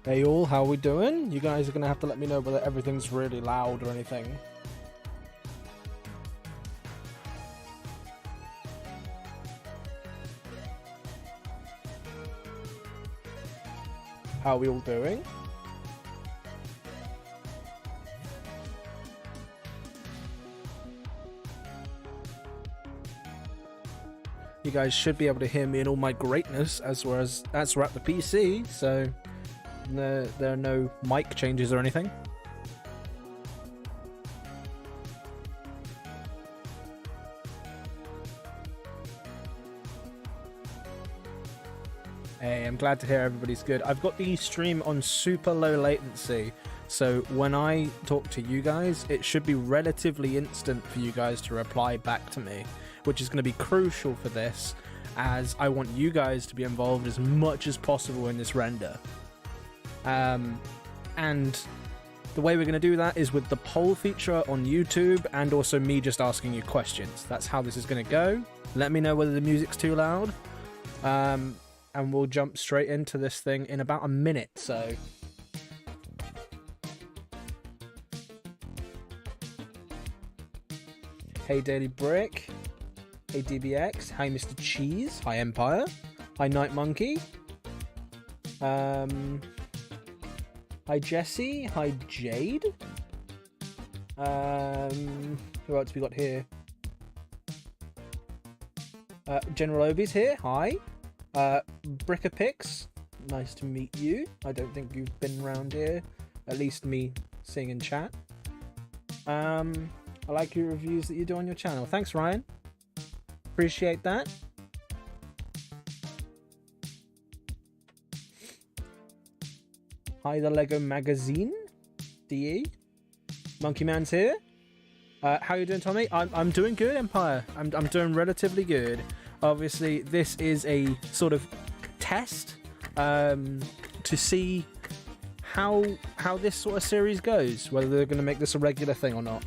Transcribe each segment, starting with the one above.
Hey all, how we doing? You guys are gonna have to let me know whether everything's really loud or anything. How are we all doing? You guys should be able to hear me in all my greatness as we're at the PC, so there are no mic changes or anything. Hey, I'm glad to hear everybody's good. I've got the stream on super low latency, so when I talk to you guys, it should be relatively instant for you guys to reply back to me, which is going to be crucial for this, as I want you guys to be involved as much as possible in this render. And the way we're going to do that is with the poll feature on YouTube and also me just asking you questions. That's how this is going to go. Let me know whether the music's too loud. And we'll jump straight into this thing in about a minute, so... Hey Daily Brick. Hey DBX. Hi Mr. Cheese. Hi Empire. Hi Night Monkey. Hi Jesse. Hi Jade. Who else we got here? General Obi's here. Hi. Brickapix. Nice to meet you. I don't think you've been around here. At least me seeing in chat. I like your reviews that you do on your channel. Thanks, Ryan. Appreciate that. Hi, the Lego Magazine. DE. Monkey Man's here. How you doing, Tommy? I'm doing good, Empire. I'm doing relatively good. Obviously, this is a sort of test to see how this sort of series goes, whether they're going to make this a regular thing or not.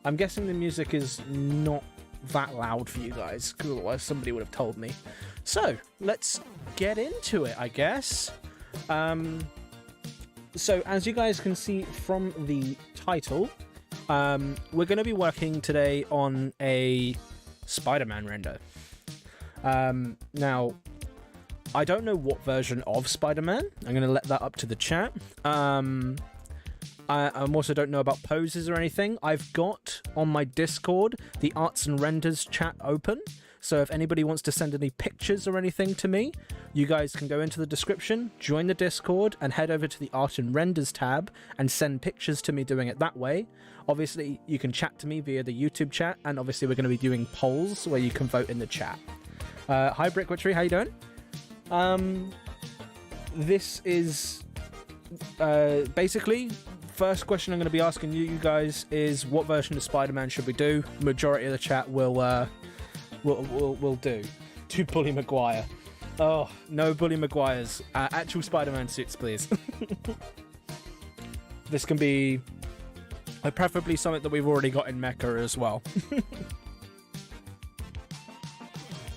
I'm guessing the music is not that loud for you guys, because otherwise somebody would have told me. So, let's get into it, I guess. So, as you guys can see from the title, we're going to be working today on a Spider-Man render. Now, I don't know what version of Spider-Man. I'm going to let that up to the chat. I also don't know about poses or anything. I've got on my Discord the Arts and Renders chat open. So if anybody wants to send any pictures or anything to me, you guys can go into the description, join the Discord, and head over to the Art and Renders tab and send pictures to me doing it that way. Obviously, you can chat to me via the YouTube chat, and obviously we're going to be doing polls where you can vote in the chat. Hi Brick Witchery, how you doing? This is basically... First question I'm going to be asking you guys is, what version of Spider-Man should we do? Majority of the chat will do. Do Bully Maguire. Oh, no Bully Maguires. Actual Spider-Man suits, please. This can be preferably something that we've already got in Mecha as well.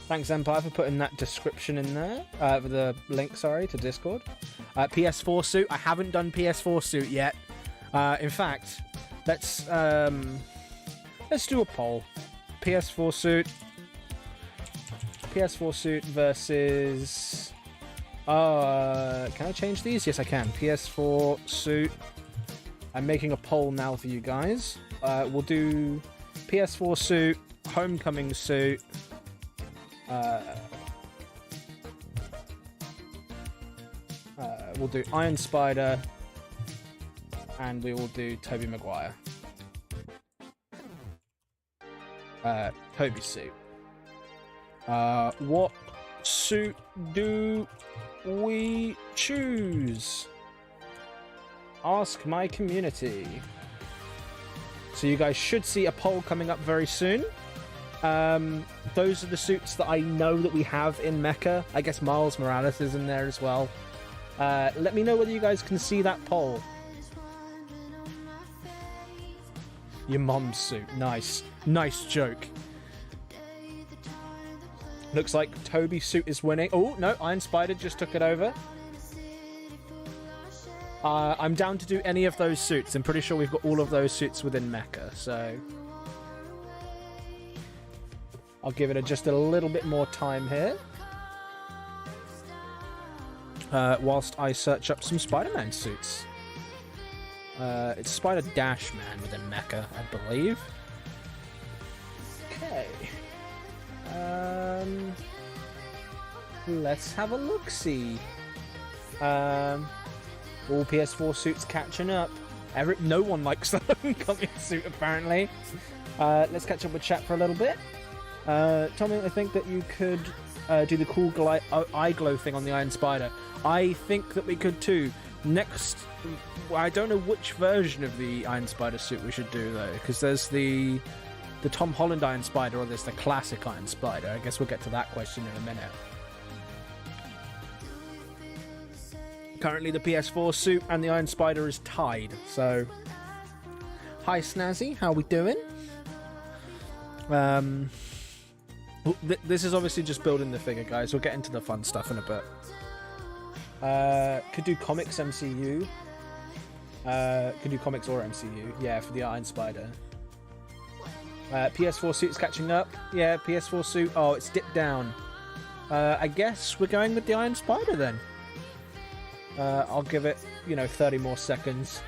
Thanks, Empire, for putting that description in there. With the link, sorry, to Discord. PS4 suit. I haven't done PS4 suit yet. In fact, let's do a poll. PS4 suit versus... can I change these? Yes, I can. PS4 suit. I'm making a poll now for you guys. We'll do PS4 suit, Homecoming suit, we'll do Iron Spider, and we will do Tobey Maguire. Tobey suit. What suit do we choose? Ask my community. So you guys should see a poll coming up very soon. Those are the suits that I know that we have in Mecha. I guess Miles Morales is in there as well. Let me know whether you guys can see that poll. Your mom's suit. Nice. Nice joke. Looks like Toby's suit is winning. Oh, no. Iron Spider just took it over. I'm down to do any of those suits. I'm pretty sure we've got all of those suits within Mecha, so I'll give it just a little bit more time here. Whilst I search up some Spider-Man suits. It's Spider-Man within Mecha, I believe. Okay. Let's have a look-see. All PS4 suits catching up. No one likes the Homecoming suit, apparently. Let's catch up with chat for a little bit. Tommy, I think that you could do the cool eye glow thing on the Iron Spider. I think that we could too. Next, I don't know which version of the Iron Spider suit we should do though, because there's the Tom Holland Iron Spider or there's the classic Iron Spider. I guess we'll get to that question in a minute. Currently the PS4 suit and the Iron Spider is tied, so hi Snazzy, how we doing? This is obviously just building the figure, guys. We'll get into the fun stuff in a bit. Could do comics MCU. Could do comics or MCU. Yeah, for the Iron Spider. PS4 suit's catching up. Yeah, PS4 suit. Oh, it's dipped down. I guess we're going with the Iron Spider then. I'll give it, 30 more seconds.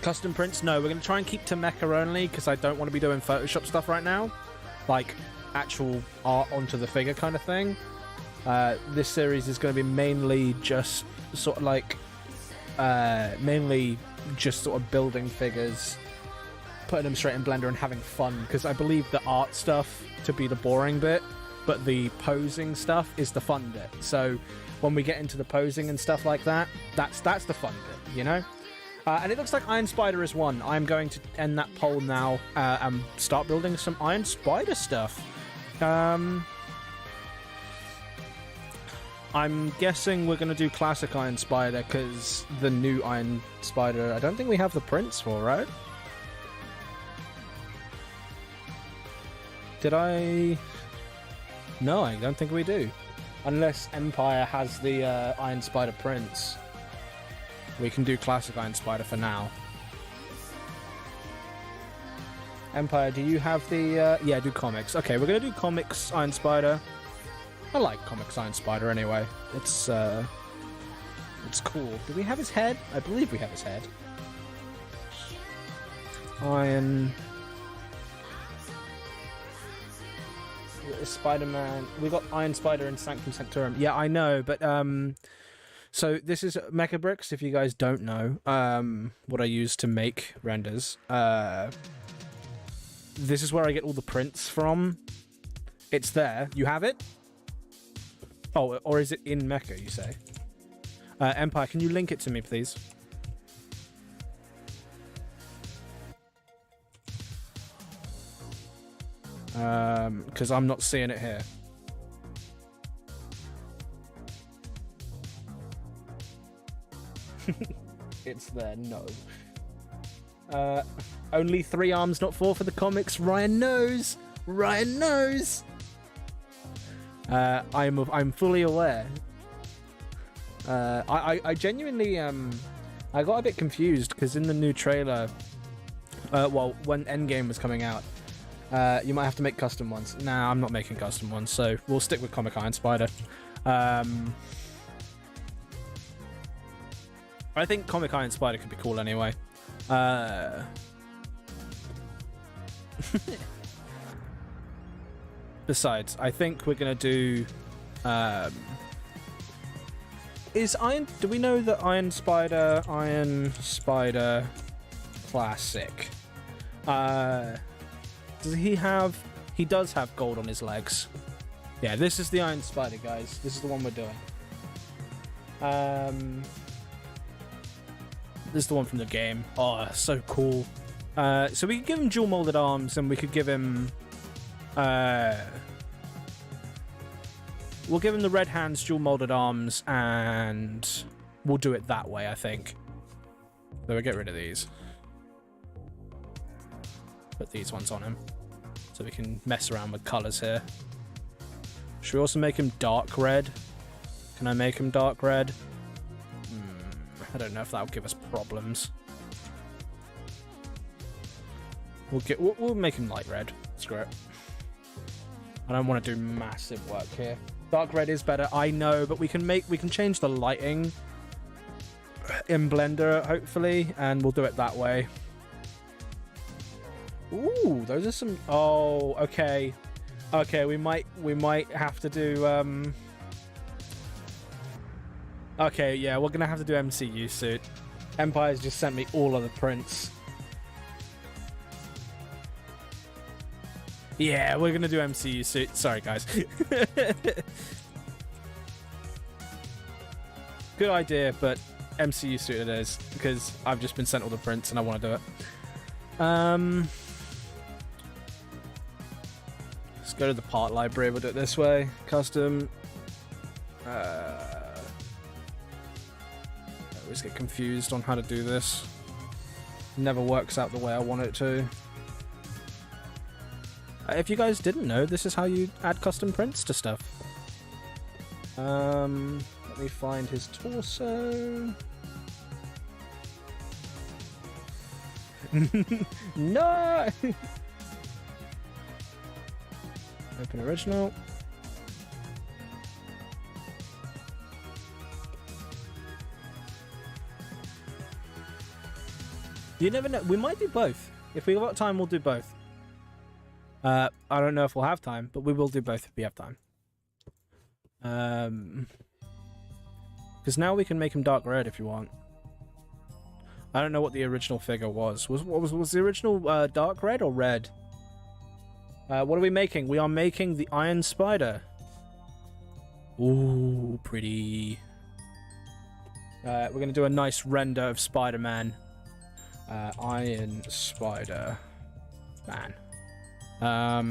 Custom prints? No, we're going to try and keep to Mecha only because I don't want to be doing Photoshop stuff right now. Like, actual art onto the figure kind of thing. This series is going to be mainly just sort of like... mainly just sort of building figures, putting them straight in Blender and having fun, because I believe the art stuff to be the boring bit, but the posing stuff is the fun bit. So when we get into the posing and stuff like that, that's the fun bit, and it looks like Iron Spider is won. I'm going to end that poll now and start building some Iron Spider stuff. I'm guessing we're going to do classic Iron Spider because the new Iron Spider, I don't think we have the prints for, right? Did I? No, I don't think we do. Unless Empire has the Iron Spider prints. We can do classic Iron Spider for now. Empire, do you have the... yeah, do comics. Okay, we're going to do comics Iron Spider. I like comics Iron Spider anyway. It's cool. Do we have his head? I believe we have his head. Iron... Spider-Man. We got Iron Spider and Sanctum Sanctorum. Yeah, I know, but so this is Mecha Bricks. If you guys don't know, what I use to make renders. This is where I get all the prints from. It's there. You have it? Oh, or is it in Mecha? You say? Empire, can you link it to me, please? Because I'm not seeing it here. It's there, no. Only 3 arms, not 4 for the comics. Ryan knows. Ryan knows. I'm fully aware. I genuinely I got a bit confused because in the new trailer, well, when Endgame was coming out. You might have to make custom ones. Nah, I'm not making custom ones, so we'll stick with Comic Iron Spider. I think Comic Iron Spider could be cool anyway. Besides, I think we're gonna do... do we know that Iron Spider Classic? Does he have... He does have gold on his legs. Yeah, this is the Iron Spider, guys. This is the one we're doing. This is the one from the game. Oh, so cool. So we could give him dual molded arms, and we could give him... we'll give him the red hands, dual molded arms, and we'll do it that way, I think. So we'll get rid of these. Put these ones on him so we can mess around with colors here. Should we also make him dark red? Can I make him dark red? I don't know if that'll give us problems. We'll make him light red. Screw it. I don't want to do massive work here. Dark red is better, I know, but we can change the lighting in Blender, hopefully, and we'll do it that way. Ooh, those are some... Oh, okay. Okay, we might have to do... Okay, yeah, we're gonna have to do MCU suit. Empire's just sent me all of the prints. Yeah, we're gonna do MCU suit. Sorry, guys. Good idea, but MCU suit it is, because I've just been sent all the prints and I want to do it. Let's go to the part library. We'll do it this way. Custom. I always get confused on how to do this. Never works out the way I want it to. If you guys didn't know, this is how you add custom prints to stuff. Let me find his torso. No! Open original. You never know. We might do both. If we've got time, we'll do both. I don't know if we'll have time, but we will do both if we have time. Because now we can make him dark red if you want. I don't know what the original figure was. Was the original dark red or red? What are we making? We are making the Iron Spider. Ooh, pretty. We're going to do a nice render of Spider-Man. Iron Spider Man. I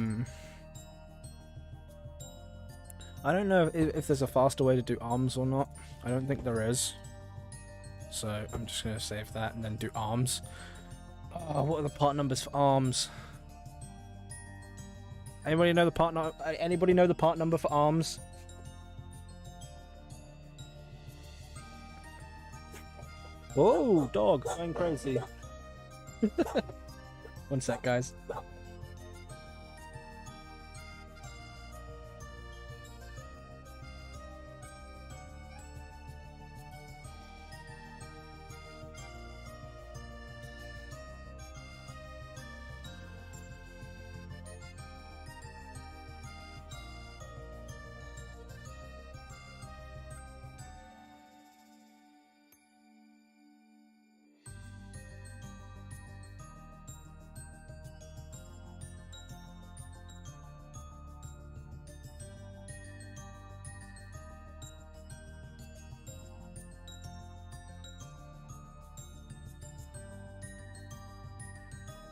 don't know if there's a faster way to do arms or not. I don't think there is. So I'm just going to save that and then do arms. Oh, what are the part numbers for arms? Anybody know the part number for arms? Oh, dog going crazy. One sec, guys.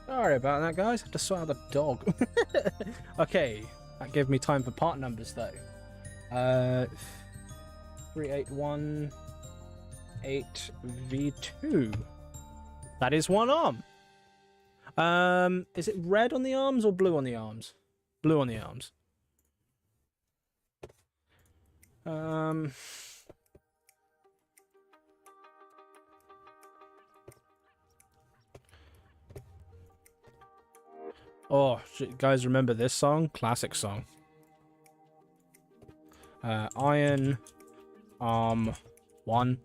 Sorry about that, guys. I have to sort out the dog. Okay, that gave me time for part numbers, though. 3818V2. That is one arm. Is it red on the arms or blue on the arms? Blue on the arms. Oh, guys, remember this song? Classic song. Iron Arm 1.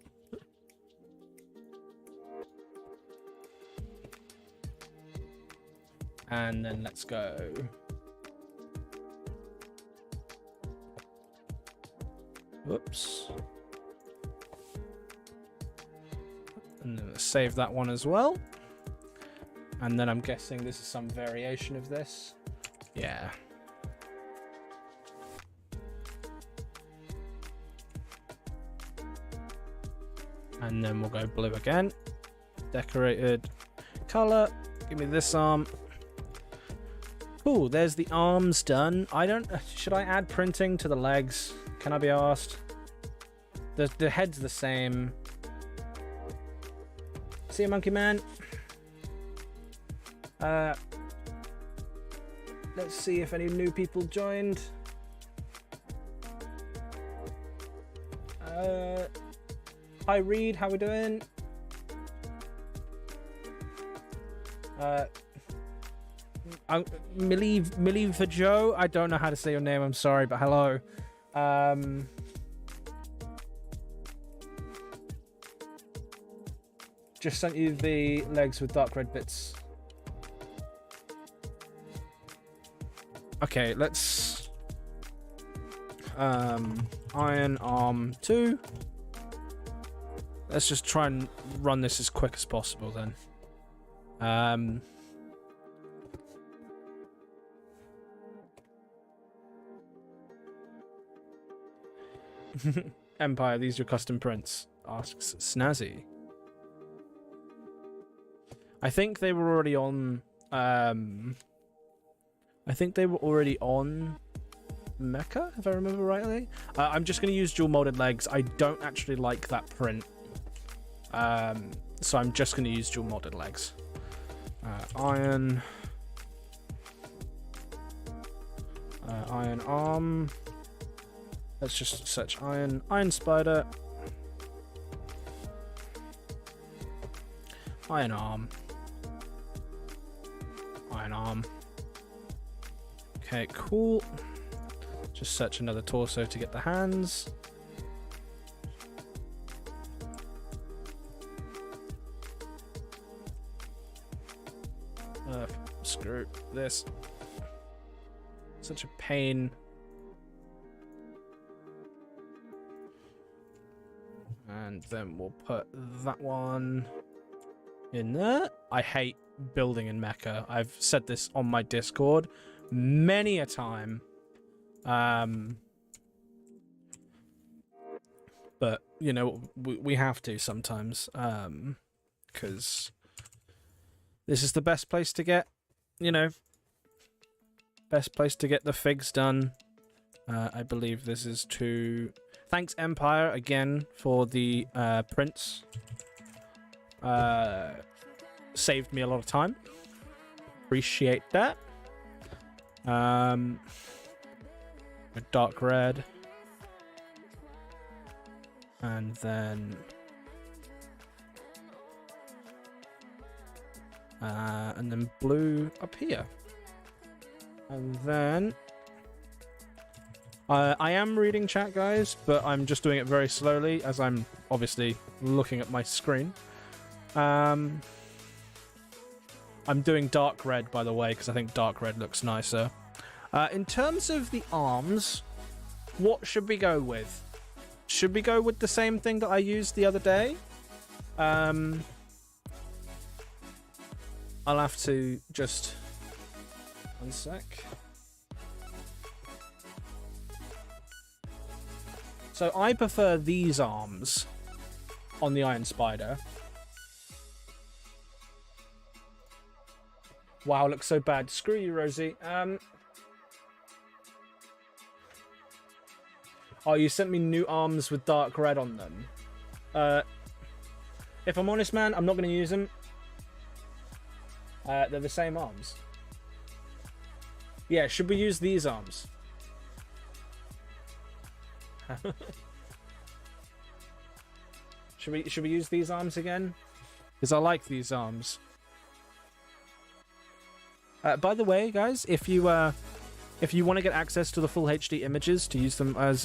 And then let's go. Whoops. And then let's save that one as well. And then I'm guessing this is some variation of this. Yeah. And then we'll go blue again. Decorated color. Give me this arm. Cool, there's the arms done. Should I add printing to the legs? Can I be asked? The head's the same. See you, Monkey Man. Let's see if any new people joined. Hi Reed, how we doing? Millie for Joe. I don't know how to say your name. I'm sorry, but hello. Just sent you the legs with dark red bits. Okay, let's iron arm 2. Let's just try and run this as quick as possible then. Empire, these are custom prints, asks Snazzy. I think they were already on Mecha, if I remember rightly. I'm just going to use dual molded legs. I don't actually like that print. So I'm just going to use dual molded legs. Iron arm. Let's just search iron spider. Iron arm. Okay, cool. Just search another torso to get the hands. Screw this. Such a pain. And then we'll put that one in there. I hate building in Mecha. I've said this on my Discord many a time. But, you know, we have to sometimes. Because this is the best place to get, you know, best place to get the figs done. I believe this is to... Thanks, Empire, again, for the prints. Saved me a lot of time. Appreciate that. With dark red. And then... blue up here. And then... I am reading chat, guys, but I'm just doing it very slowly as I'm obviously looking at my screen. I'm doing dark red, by the way, because I think dark red looks nicer. In terms of the arms, what should we go with? Should we go with the same thing that I used the other day? I'll have to just... One sec. So I prefer these arms on the Iron Spider. Wow, looks so bad. Screw you, Rosie. Oh, you sent me new arms with dark red on them. If I'm honest, man, I'm not going to use them. They're the same arms. Yeah, should we use these arms? Should we use these arms again? Because I like these arms. By the way, guys, if you want to get access to the full HD images to use them as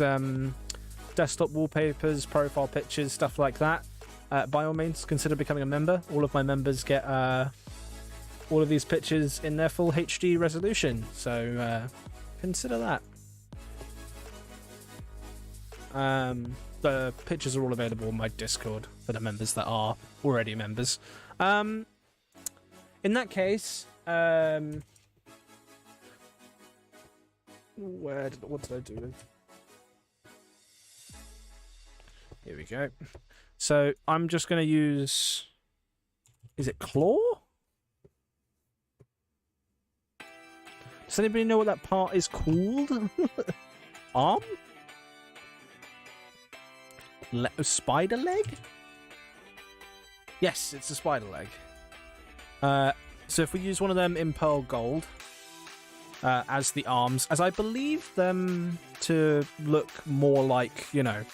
desktop wallpapers, profile pictures, stuff like that, by all means, consider becoming a member. All of my members get all of these pictures in their full HD resolution, so consider that. The pictures are all available on my Discord for the members that are already members. In that case, what did I do with? Here we go. So I'm just going to use... Is it claw? Does anybody know what that part is called? Arm? Spider leg? Yes, it's a spider leg. So if we use one of them in pearl gold as the arms, as I believe them to look more like, you know,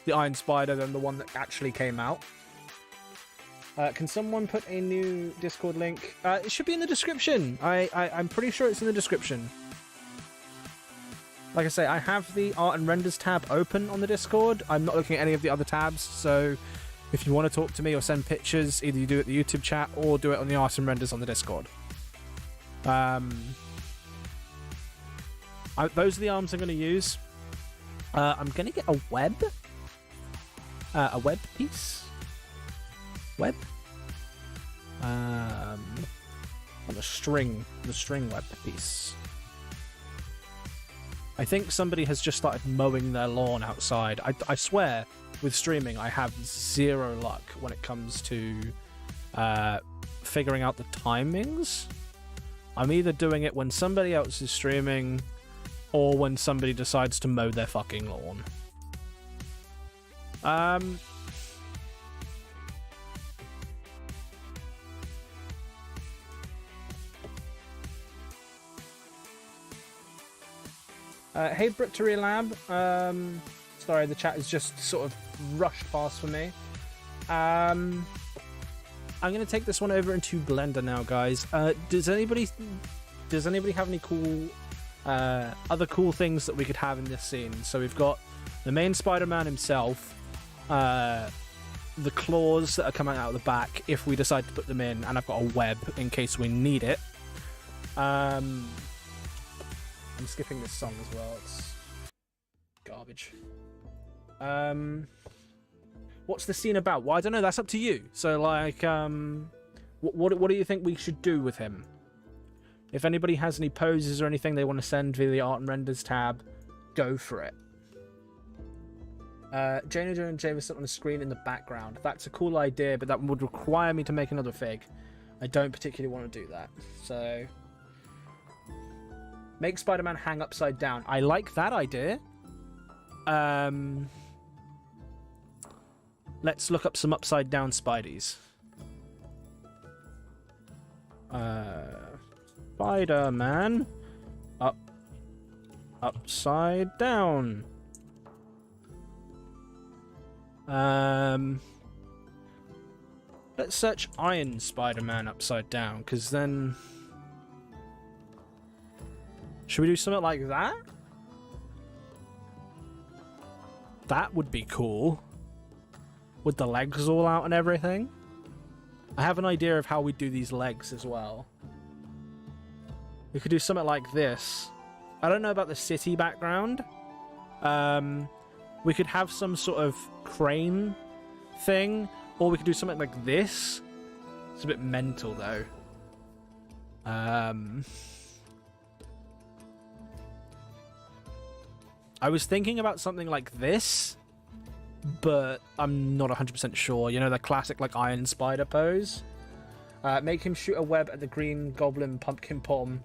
the Iron Spider than the one that actually came out. Can someone put a new Discord link? It should be in the description. I'm pretty sure it's in the description. Like I say, I have the Art and Renders tab open on the Discord. I'm not looking at any of the other tabs, so if you want to talk to me or send pictures, either you do it in the YouTube chat or do it on the Art and Renders on the Discord. Those are the arms I'm going to use. I'm going to get a web piece. Web? On the string web piece. I think somebody has just started mowing their lawn outside. I swear, with streaming, I have zero luck when it comes to figuring out the timings. I'm either doing it when somebody else is streaming or when somebody decides to mow their fucking lawn. Hey, Brictery Lab. Sorry, the chat is just sort of rushed past for me. I'm going to take this one over into Blender now, guys. Does anybody have any cool other cool things that we could have in this scene? So we've got the main Spider-Man himself, the claws that are coming out of the back if we decide to put them in, and I've got a web in case we need it. I'm skipping this song as well. It's garbage. What's the scene about? Well, I don't know. That's up to you. So, like, what do you think we should do with him? If anybody has any poses or anything they want to send via the Art and Renders tab, go for it. Jane Doe and Jameson on the screen in the background. That's a cool idea, but that would require me to make another fig. I don't particularly want to do that. So, make Spider-Man hang upside down. I like that idea. Let's look up some upside down Spideys. Spider-Man upside down. Let's search Iron Spider-Man upside down, because then should we do something like that? That would be cool. With the legs all out and everything. I have an idea of how we do these legs as well. We could do something like this. I don't know about the city background. We could have some sort of crane thing. Or we could do something like this. It's a bit mental though. I was thinking about something like this, but I'm not 100% sure. You know, the classic like Iron Spider pose. Make him shoot a web at the Green Goblin pumpkin bomb.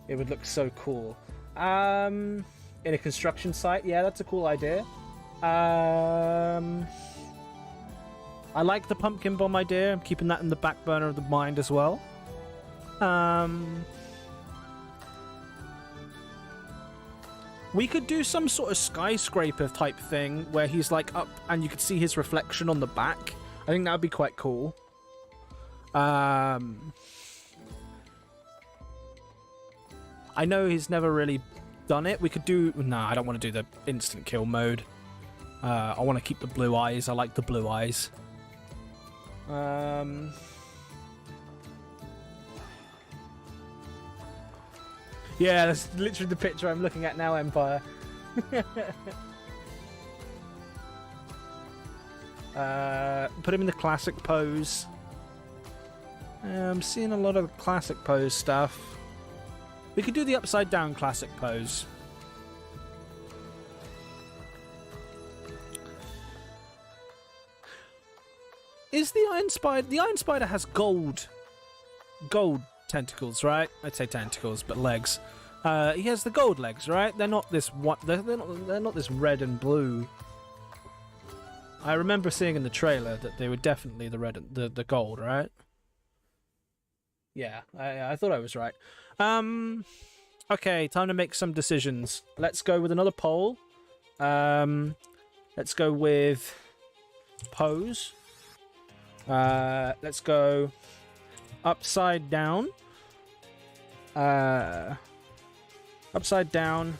It would look so cool. In a construction site, yeah, that's a cool idea. I like the pumpkin bomb idea. I'm keeping that in the back burner of the mind as well. We could do some sort of skyscraper type thing where he's like up and you could see his reflection on the back. I think that would be quite cool. I know he's never really done it. We could do... Nah, I don't want to do the instant kill mode. I want to keep the blue eyes. I like the blue eyes. Yeah, that's literally the picture I'm looking at now, Empire. Put him in the classic pose. I'm seeing a lot of classic pose stuff. We could do the upside down classic pose. Is the Iron Spider... The Iron Spider has gold tentacles, right? I'd say tentacles, but legs. He has the gold legs, right? They're not this they're not this red and blue. I remember seeing in the trailer that they were definitely the red and the gold, right? Yeah, I thought I was right. Okay, time to make some decisions. Let's go with another poll. Let's go with pose. Let's go upside down. Upside down.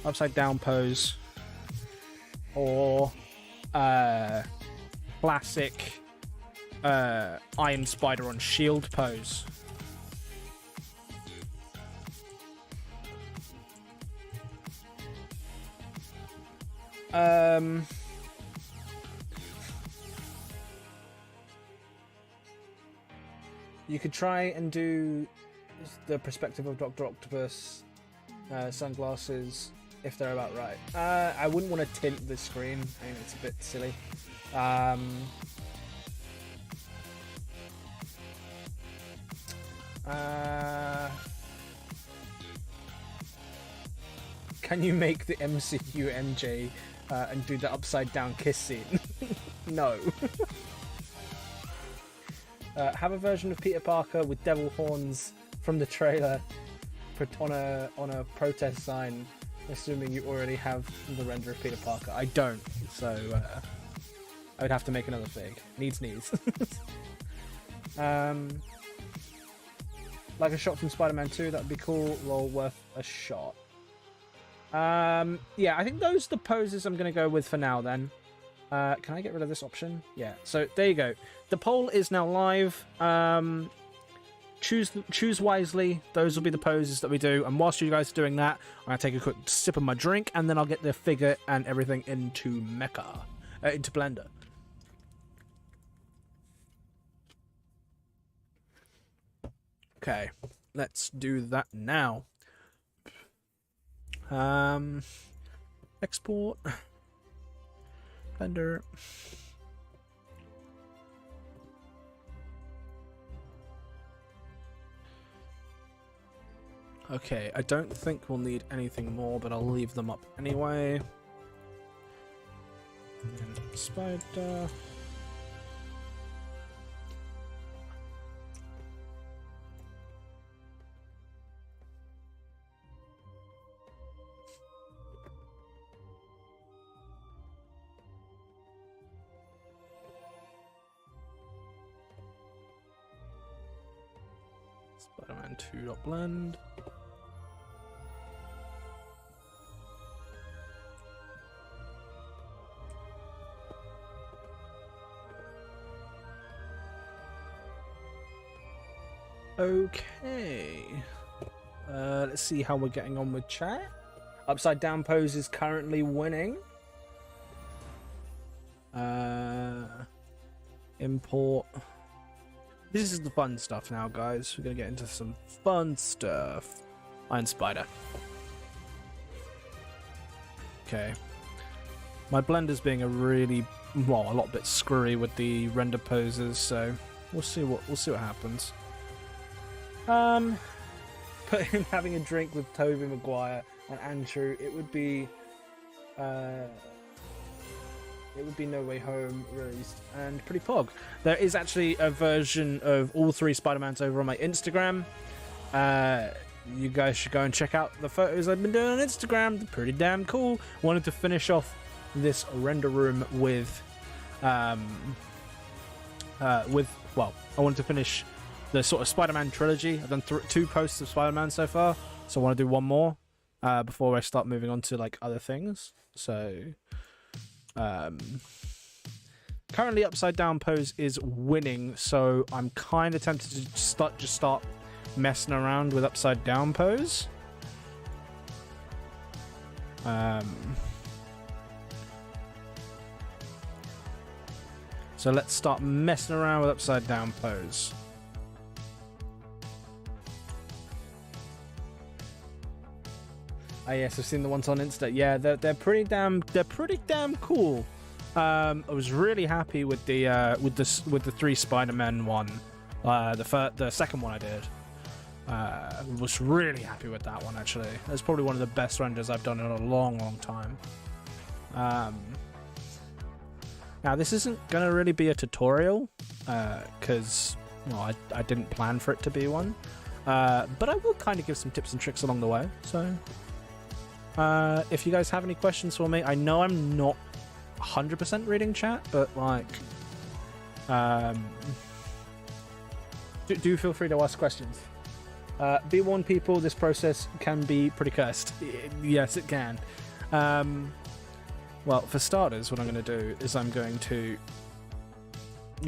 Upside down pose. Or classic Iron Spider on shield pose. You could try and do the perspective of Dr. Octopus sunglasses if they're about right. I wouldn't want to tint the screen. I think it's a bit silly. Can you make the MCU MJ and do the upside down kiss scene? No. Have a version of Peter Parker with devil horns from the trailer on a protest sign, assuming you already have the render of Peter Parker. I don't, so I would have to make another fig. Needs. Like a shot from Spider-Man 2, that would be cool. Well, worth a shot. Yeah, I think those are the poses I'm going to go with for now then. Can I get rid of this option? Yeah, so there you go. The poll is now live. Choose wisely. Those will be the poses that we do. And whilst you guys are doing that, I'm going to take a quick sip of my drink, and then I'll get the figure and everything into into Blender. Okay, let's do that now. Export. Blender. Okay, I don't think we'll need anything more, but I'll leave them up anyway. And spider. Spiderman 2.blend. Okay. Let's see how we're getting on with chat. Upside down pose is currently winning. Import. This is the fun stuff now, guys. We're gonna get into some fun stuff. Iron Spider. Okay. My Blender's being a lot bit screwy with the render poses, so we'll see what happens. Having a drink with Tobey Maguire and Andrew, it would be No Way Home released and pretty pog. There is actually a version of all three Spider-Mans over on my Instagram. You guys should go and check out the photos I've been doing on Instagram. They're pretty damn cool. Wanted to finish off this render room with I wanted to finish the sort of Spider-Man trilogy. I've done 2 posts of Spider-Man so far, so I want to do one more before I start moving on to like other things. So currently upside down pose is winning, so I'm kind of tempted to start messing around with upside down pose. So let's start messing around with upside down pose. Ah, yes, I've seen the ones on Insta. Yeah, they're pretty damn cool. I was really happy with the 3 Spider-Man one. The second one I did. Was really happy with that one, actually. That's probably one of the best renders I've done in a long time. Now this isn't gonna really be a tutorial because I didn't plan for it to be one, but I will kind of give some tips and tricks along the way. So If you guys have any questions for me, I know I'm not 100% reading chat, but like, do feel free to ask questions. Be warned, people, this process can be pretty cursed. Yes, it can. Well, for starters, what I'm going to do is I'm going to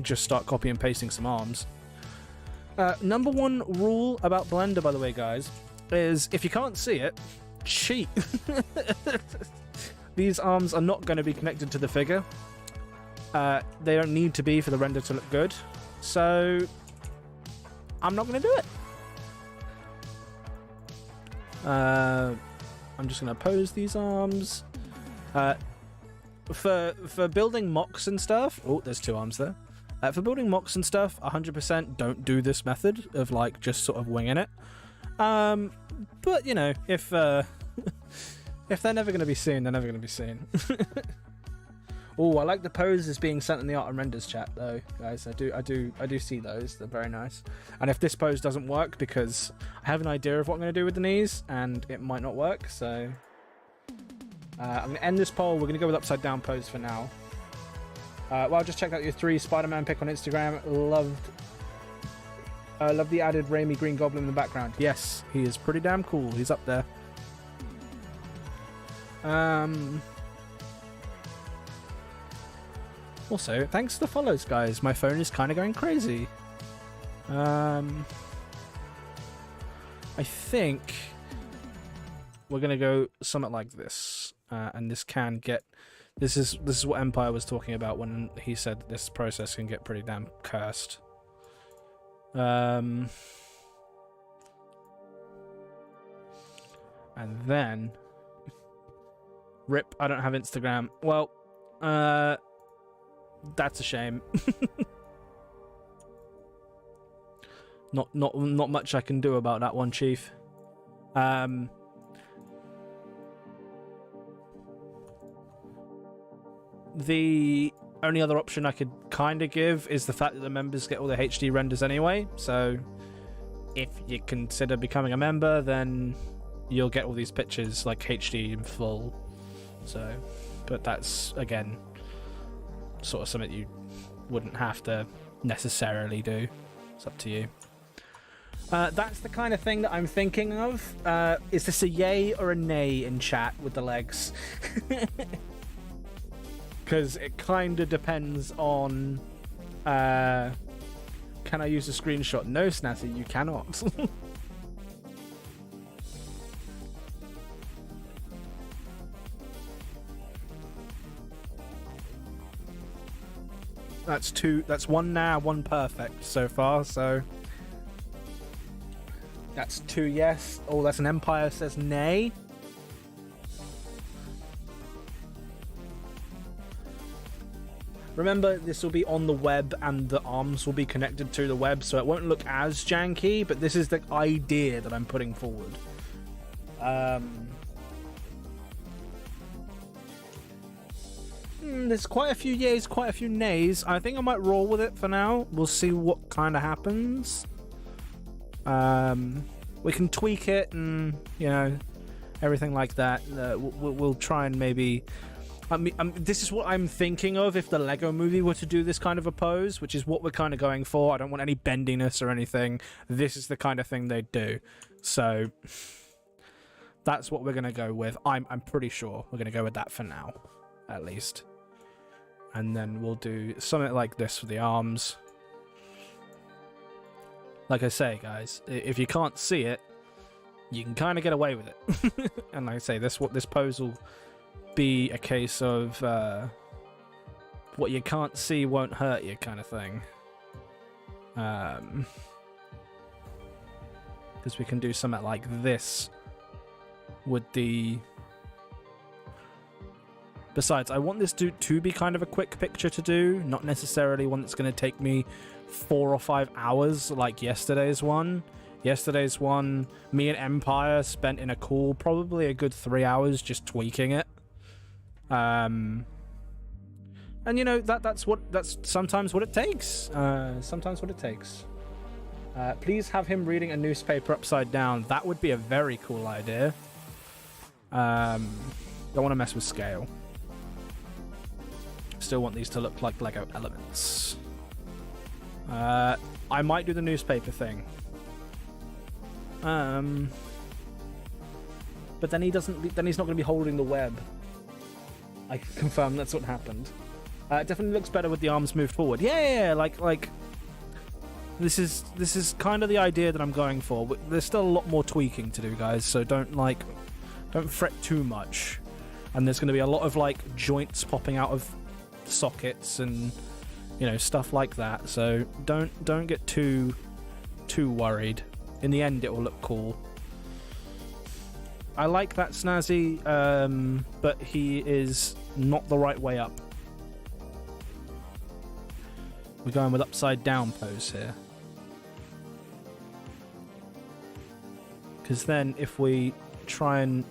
just start copy and pasting some arms. Number one rule about Blender, by the way, guys, is if you can't see it, cheat. These arms are not going to be connected to the figure. They don't need to be for the render to look good. So I'm not going to do it. I'm just going to pose these arms. For building mocks and stuff... Oh, there's two arms there. For building mocks and stuff, 100% don't do this method of, like, just sort of winging it. But, you know, if if they're never going to be seen, they're never going to be seen. Oh, I like the poses being sent in the art and renders chat, though, guys. I do see those. They're very nice. And if this pose doesn't work, because I have an idea of what I'm going to do with the knees, and it might not work, so I'm going to end this poll. We're going to go with upside down pose for now. Well, just checked out your 3 Spider-Man pic on Instagram. Love the added Raimi Green Goblin in the background. Yes, he is pretty damn cool. He's up there. Also, thanks for the follows, guys. My phone is kind of going crazy. I think we're gonna go something like this, and this can get. This is what Empire was talking about when he said this process can get pretty damn cursed. And then, rip. I don't have Instagram. Well, that's a shame. Not much I can do about that one, Chief. The only other option I could kind of give is the fact that the members get all the HD renders anyway. So if you consider becoming a member, then you'll get all these pictures like HD in full. So, but that's again sort of something you wouldn't have to necessarily do. It's up to you. That's the kind of thing that I'm thinking of. Is this a yay or a nay in chat with the legs? Because it kind of depends on... can I use a screenshot? No, Snazzy, you cannot. That's two. That's one now, one perfect so far. So that's 2 yes. Oh, that's an Empire says nay. Remember, this will be on the web and the arms will be connected to the web, so it won't look as janky, but this is the idea that I'm putting forward. There's quite a few yays, quite a few nays. I think I might roll with it for now. We'll see what kind of happens. We can tweak it and, you know, everything like that. We'll try and maybe... I mean, this is what I'm thinking of if the Lego movie were to do this kind of a pose, which is what we're kind of going for. I don't want any bendiness or anything. This is the kind of thing they'd do. So that's what we're going to go with. I'm pretty sure we're going to go with that for now, at least. And then we'll do something like this for the arms. Like I say, guys, if you can't see it, you can kind of get away with it. And like I say, this pose will be a case of what you can't see won't hurt you kind of thing. Because we can do something like this with the... Besides, I want this to be kind of a quick picture to do, not necessarily one that's going to take me 4 or 5 hours like yesterday's one. Yesterday's one, me and Empire spent in a call probably a good 3 hours just tweaking it. And you know, that's sometimes what it takes. Sometimes what it takes. Please have him reading a newspaper upside down. That would be a very cool idea. Don't want to mess with scale. Still want these to look like Lego elements. I might do the newspaper thing. But then then he's not going to be holding the web. I can confirm that's what happened. It definitely looks better with the arms moved forward. Yeah, like this is kind of the idea that I'm going for. There's still a lot more tweaking to do, guys, so don't fret too much. And there's going to be a lot of like joints popping out of sockets and stuff like that. So don't get too worried. In the end, it will look cool. I like that snazzy, but he is not the right way up. We're going with upside down pose here. Because then if we try and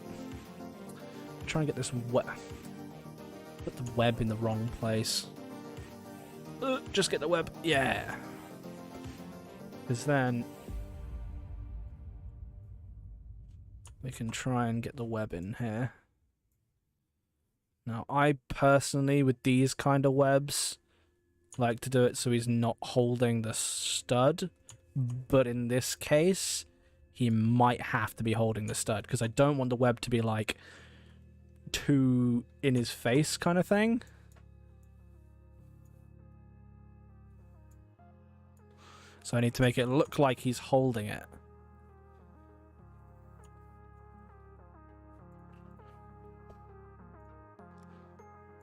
get this web, put the web in the wrong place. Just get the web, yeah. Because then we can try and get the web in here. Now, I personally, with these kind of webs, like to do it so he's not holding the stud. But in this case, he might have to be holding the stud, because I don't want the web to be like too in his face kind of thing. So I need to make it look like he's holding it.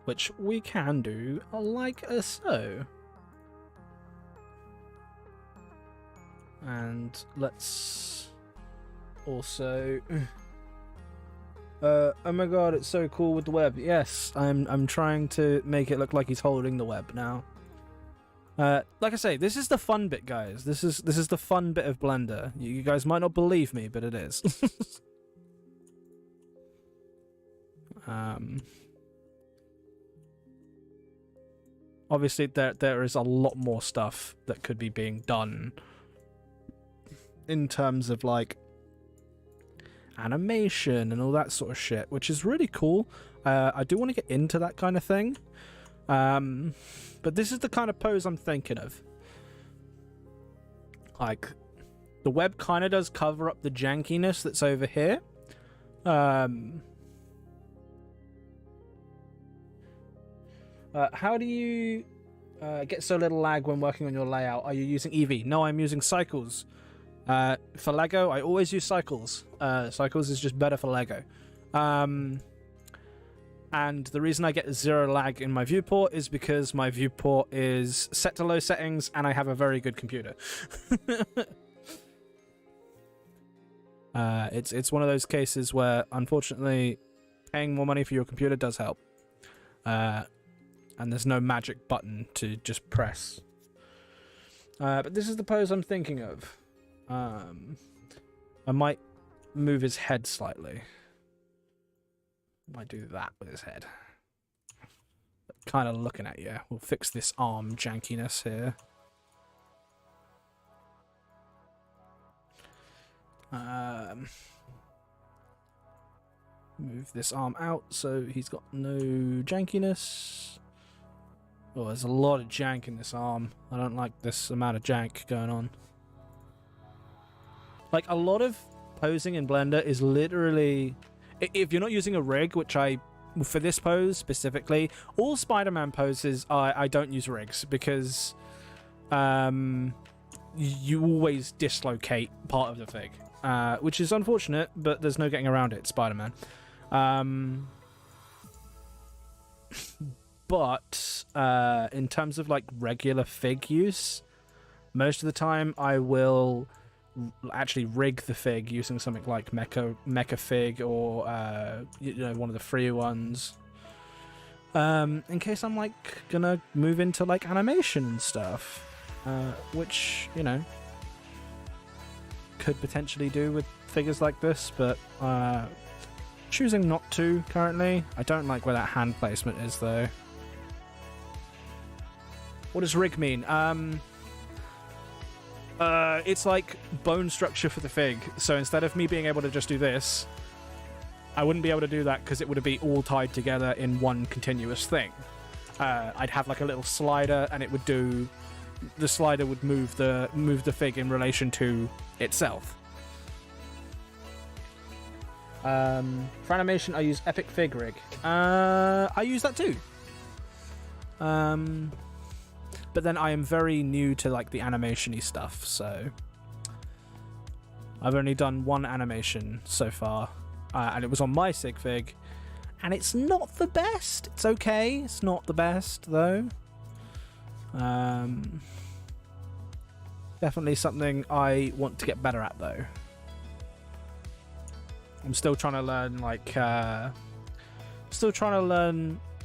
Which we can do like so. And let's also... oh my god, it's so cool with the web. Yes, I'm trying to make it look like he's holding the web now. Like I say, this is the fun bit, guys. This is the fun bit of Blender. You guys might not believe me, but it is. Obviously, there is a lot more stuff that could be being done in terms of like animation and all that sort of shit, which is really cool. I do want to get into that kind of thing. But this is the kind of pose I'm thinking of. Like, the web kind of does cover up the jankiness that's over here. How do you get so little lag when working on your layout? Are you using Eevee? No, I'm using Cycles. For Lego, I always use Cycles. Cycles is just better for Lego. And the reason I get 0 lag in my viewport is because my viewport is set to low settings and I have a very good computer. It's one of those cases where, unfortunately, paying more money for your computer does help. And there's no magic button to just press. But this is the pose I'm thinking of. I might move his head slightly. Might do that with his head. Kind of looking at you. We'll fix this arm jankiness here. Move this arm out so he's got no jankiness. Oh, there's a lot of jank in this arm. I don't like this amount of jank going on. Like, a lot of posing in Blender is literally... If you're not using a rig, which for this pose specifically, all Spider-Man poses, I don't use rigs because you always dislocate part of the fig, which is unfortunate, but there's no getting around it, Spider-Man. But in terms of like regular fig use, most of the time I will actually rig the fig using something like mecha fig or one of the free ones, in case I'm like gonna move into like animation and stuff, which could potentially do with figures like this, but choosing not to currently. I don't like where that hand placement is though. What does rig mean? It's like bone structure for the fig. So instead of me being able to just do this, I wouldn't be able to do that because it would be all tied together in one continuous thing. I'd have like a little slider, and it would do. The slider would move the fig in relation to itself. For animation, I use Epic Fig Rig. I use that too. But then I am very new to like the animation-y stuff, so I've only done one animation so far, and it was on my sig fig, and it's not the best. It's okay. It's not the best though. Definitely something I want to get better at though. I'm still trying to learn like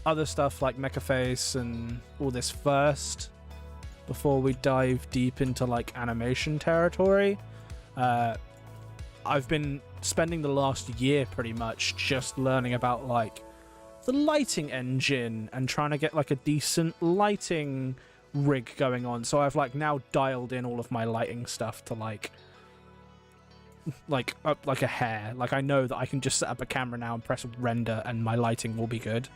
other stuff like Mechaface and all this first before we dive deep into like animation territory. I've been spending the last year pretty much just learning about like the lighting engine and trying to get like a decent lighting rig going on. So I've like now dialed in all of my lighting stuff to like up like a hair. Like I know that I can just set up a camera now and press render and my lighting will be good.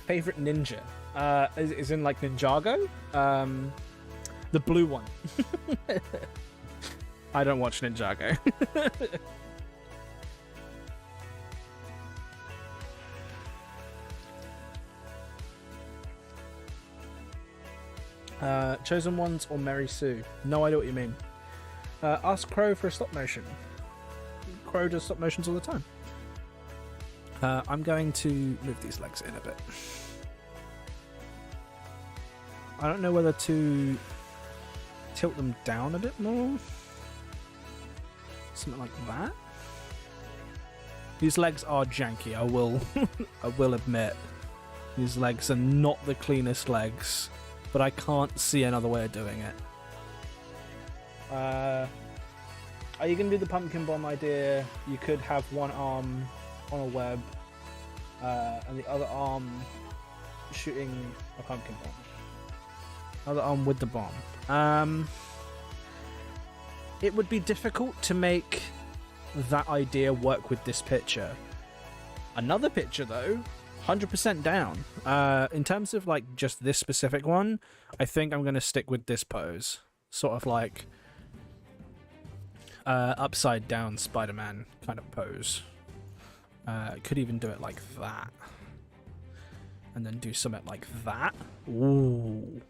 Favorite ninja is in like Ninjago, the blue one. I don't watch Ninjago. Chosen Ones or Mary Sue? No idea what you mean. Ask Crow for a stop motion. Crow does stop motions all the time. I'm going to move these legs in a bit. I don't know whether to tilt them down a bit more. Something like that. These legs are janky, I will I will admit. These legs are not the cleanest legs, but I can't see another way of doing it. Are you going to do the pumpkin bomb idea? You could have one arm on a web and the other arm shooting a pumpkin bomb. Other arm with the bomb. It would be difficult to make that idea work with this picture. Another picture, though, 100% down. In terms of like just this specific one, I think I'm going to stick with this pose. Sort of like upside down Spider-Man kind of pose. Could even do it like that. And then do something like that. Ooh.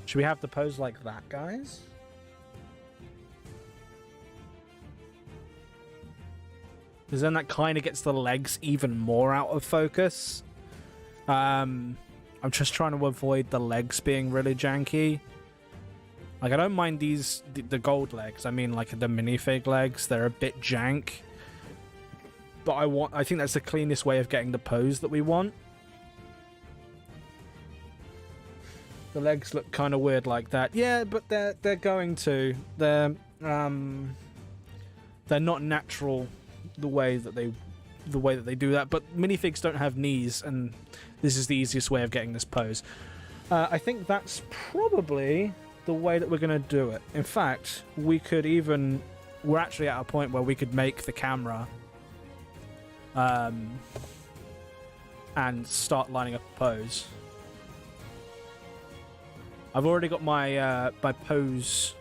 Should we have the pose like that, guys? Because then that kind of gets the legs even more out of focus. I'm just trying to avoid the legs being really janky. Like, I don't mind these, the gold legs. I mean, like, the minifig legs. They're a bit jank. But I think that's the cleanest way of getting the pose that we want. The legs look kind of weird like that. Yeah, but they're going to. They're not natural the way that they do that. But minifigs don't have knees, and this is the easiest way of getting this pose. I think that's probably the way that we're going to do it. In fact, we're actually at a point where we could make the camera and start lining up a pose. I've already got my my pose,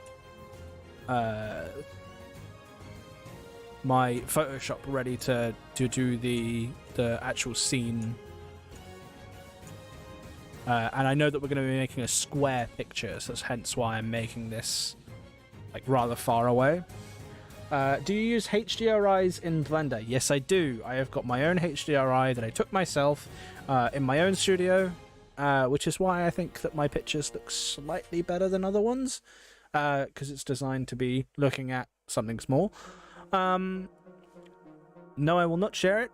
my Photoshop ready to do the actual scene, and I know that we're going to be making a square picture, so that's hence why I'm making this like rather far away. Do you use HDRIs in Blender? Yes, I do. I have got my own HDRI that I took myself in my own studio. Which is why I think that my pictures look slightly better than other ones, because it's designed to be looking at something small. No, I will not share it.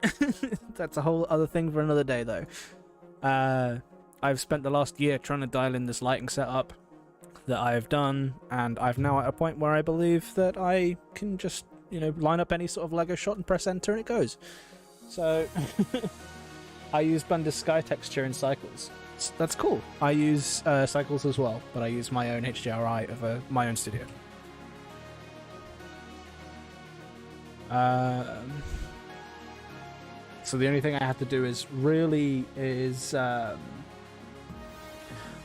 That's a whole other thing for another day, though. I've spent the last year trying to dial in this lighting setup that I've done, and I've now at a point where I believe that I can just, line up any sort of Lego shot and press enter and it goes. So... I use Blender Sky Texture in Cycles. That's cool. I use Cycles as well, but I use my own HDRI of my own studio. So the only thing I have to do is the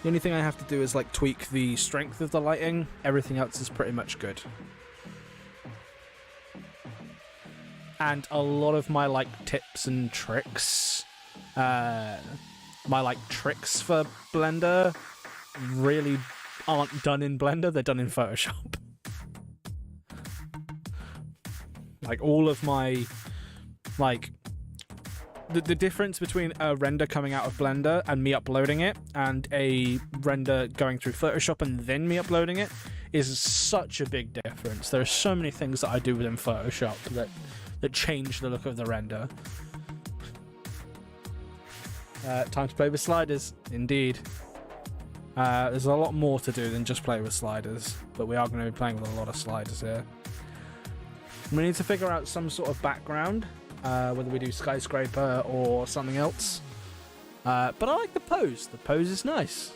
only thing I have to do is like tweak the strength of the lighting. Everything else is pretty much good. And a lot of my like tips and tricks, my like tricks for Blender really aren't done in Blender, they're done in Photoshop. Like all of my like the difference between a render coming out of Blender and me uploading it and a render going through Photoshop and then me uploading it is such a big difference. There are so many things that I do within Photoshop that change the look of the render. Time to play with sliders, indeed. There's a lot more to do than just play with sliders, but we are going to be playing with a lot of sliders here. We need to figure out some sort of background, whether we do skyscraper or something else. But I like the pose. The pose is nice.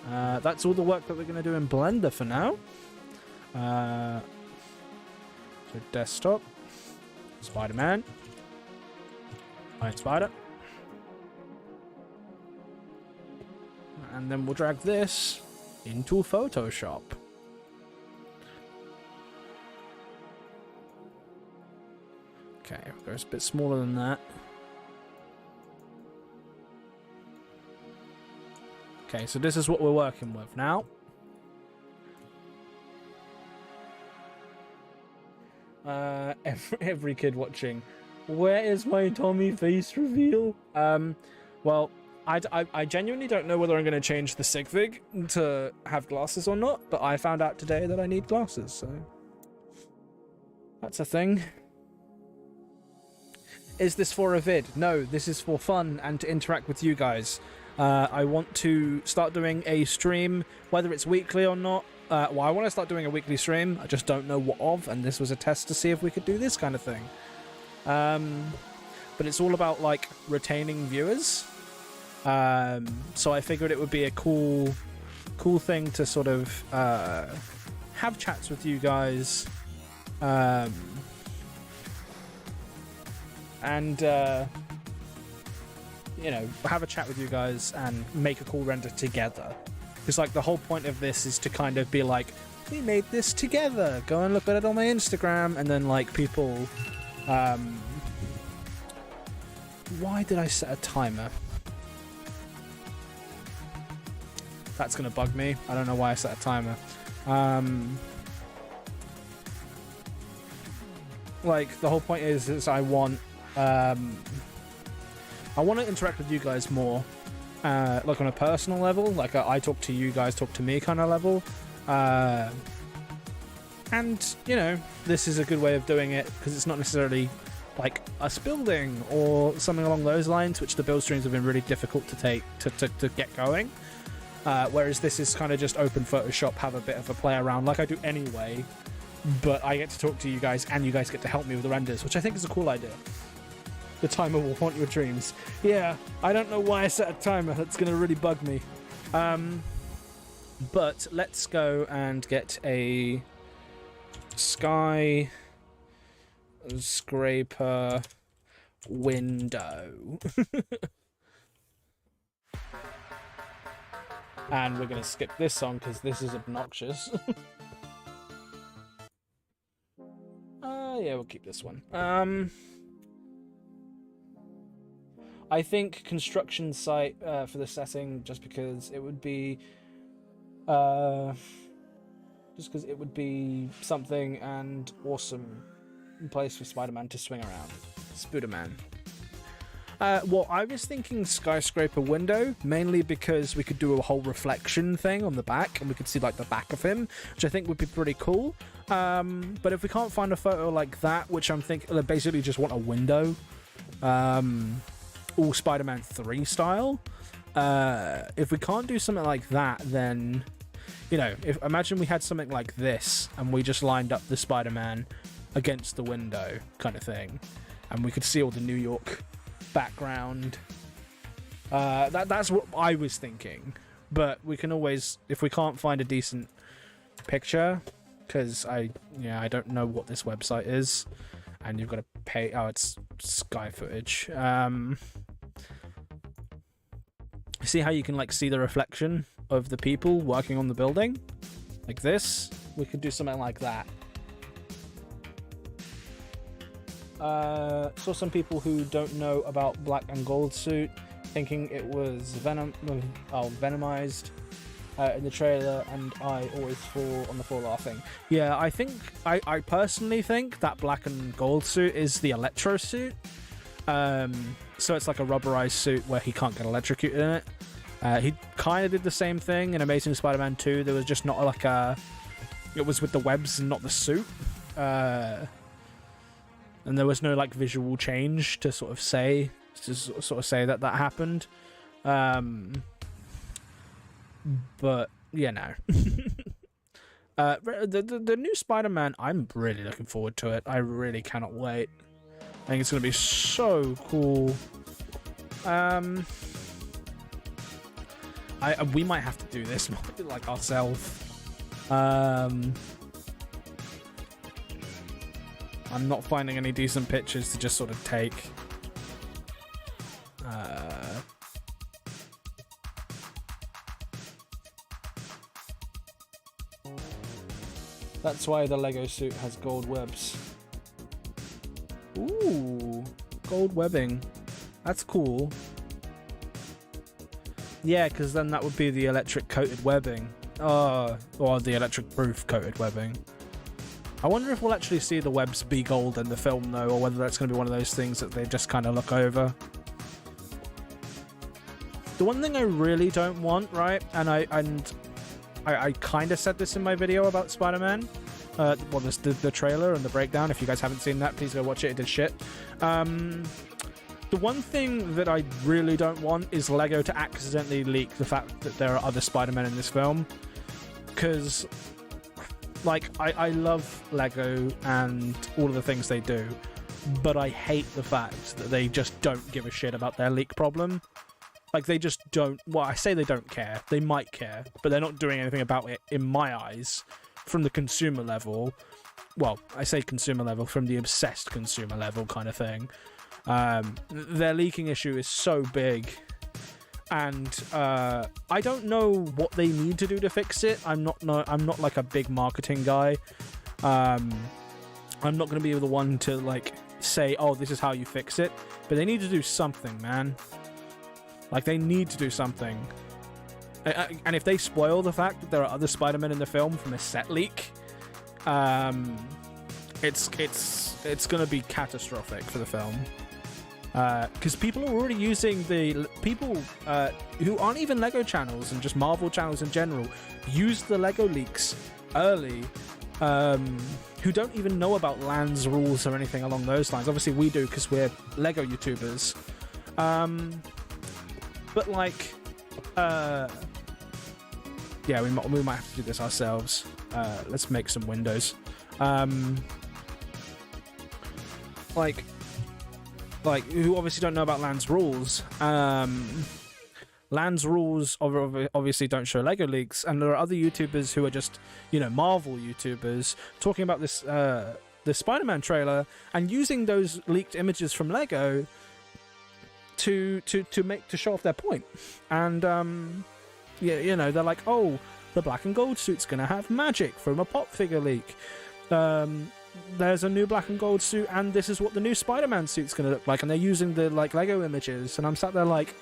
That's all the work that we're going to do in Blender for now. So desktop, Spiderman, Iron Spider. And then we'll drag this into Photoshop. Okay, it goes a bit smaller than that. Okay, so this is what we're working with now. Every kid watching, where is my Tommy face reveal? Well, I genuinely don't know whether I'm going to change the sig to have glasses or not, but I found out today that I need glasses, so that's a thing. Is this for a vid? No, this is for fun and to interact with you guys. I want to start doing a stream, whether it's weekly or not. Well, I want to start doing a weekly stream. I just don't know what of, and this was a test to see if we could do this kind of thing. But it's all about, like, retaining viewers. So I figured it would be a cool thing to sort of have chats with you guys. And you know, have a chat with you guys and make a cool render together. Because like the whole point of this is to kind of be like, we made this together, go and look at it on my Instagram, and then like people why did I set a timer? That's gonna bug me. I don't know why I set a timer. Like the whole point is I want to interact with you guys more, like on a personal level, like I talk to you guys, talk to me kind of level, and you know, this is a good way of doing it because it's not necessarily like us building or something along those lines, which the build streams have been really difficult to take to get going, whereas this is kind of just open Photoshop, have a bit of a play around like I do anyway, but I get to talk to you guys and you guys get to help me with the renders, which I think is a cool idea. The timer will haunt your dreams. Yeah, I don't know why I set a timer. That's going to really bug me. But let's go and get a sky scraper window. And we're going to skip this song because this is obnoxious. Yeah, we'll keep this one. I think construction site for the setting, just because it would be something and awesome place for Spider-Man to swing around. Spiderman. Well, I was thinking skyscraper window, mainly because we could do a whole reflection thing on the back, and we could see like the back of him, which I think would be pretty cool. But if we can't find a photo like that, which I'm thinking, basically just want a window, all Spider-Man 3 style. If we can't do something like that, then, you know, imagine we had something like this and we just lined up the Spider-Man against the window kind of thing, and we could see all the New York background. That's what I was thinking. But we can always, if we can't find a decent picture, because I don't know what this website is, and you've got to pay. Oh, it's Sky Footage. See how you can like see the reflection of the people working on the building, like this. We could do something like that. Saw some people who don't know about Black and Gold suit thinking it was venomized in the trailer, and I always fall on the floor laughing. Yeah, I personally think that Black and Gold suit is the Electro suit. So it's like a rubberized suit where he can't get electrocuted in it. He kind of did the same thing in Amazing Spider-Man 2. There was just not like it was with the webs and not the suit. And there was no like visual change to sort of say that happened. But yeah, no. The new Spider-Man, I'm really looking forward to it. I really cannot wait. I think it's going to be so cool. We might have to do this like ourselves. I'm not finding any decent pictures to just sort of take. That's why the Lego suit has gold webs. Ooh, gold webbing. That's cool. Yeah, because then that would be the electric coated webbing. Or the electric proof coated webbing. I wonder if we'll actually see the webs be gold in the film though, or whether that's going to be one of those things that they just kind of look over. The one thing I really don't want, right, and I kind of said this in my video about Spider-Man, the trailer and the breakdown. If you guys haven't seen that, please go watch it. It did shit. The one thing that I really don't want is Lego to accidentally leak the fact that there are other Spider-Men in this film. Because, like, I love Lego and all of the things they do, but I hate the fact that they just don't give a shit about their leak problem. Like, they just don't... Well, I say they don't care. They might care, but they're not doing anything about it, in my eyes, from the consumer level. Well, I say consumer level, from the obsessed consumer level kind of thing. Their leaking issue is so big, and I don't know what they need to do to fix it. I'm not like a big marketing guy. I'm not going to be the one to like say, oh, this is how you fix it, but they need to do something, man. Like, they need to do something. And if they spoil the fact that there are other Spider-Men in the film from a set leak, it's going to be catastrophic for the film. Because people are already using people who aren't even Lego channels and just Marvel channels in general use the Lego leaks early, who don't even know about lands rules or anything along those lines. Obviously we do because we're Lego YouTubers, but like yeah, we might have to do this ourselves. Let's make some windows. Like who obviously don't know about Land's rules. Land's rules obviously don't show Lego leaks, and there are other YouTubers who are just, Marvel YouTubers talking about this the Spider-Man trailer and using those leaked images from Lego to show off their point. And they're like, oh, the black and gold suit's gonna have magic from a pop figure leak. There's a new black and gold suit, and this is what the new Spider-Man suit's gonna look like, and they're using the Lego images, and I'm sat there like,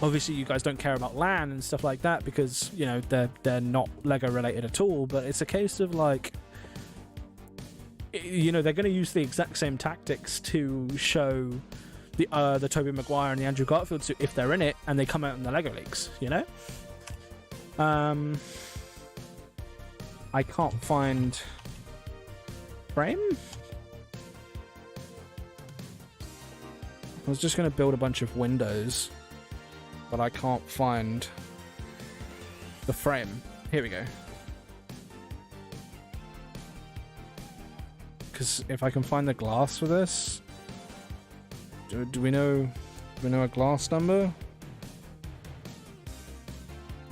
obviously you guys don't care about LAN and stuff like that because they're not Lego related at all, but it's a case of like, they're gonna use the exact same tactics to show the Tobey Maguire and the Andrew Garfield suit if they're in it, and they come out in the Lego leaks. I can't find frame. I was just going to build a bunch of windows, but I can't find the frame. Here we go. Because if I can find the glass for this, Do we know a glass number?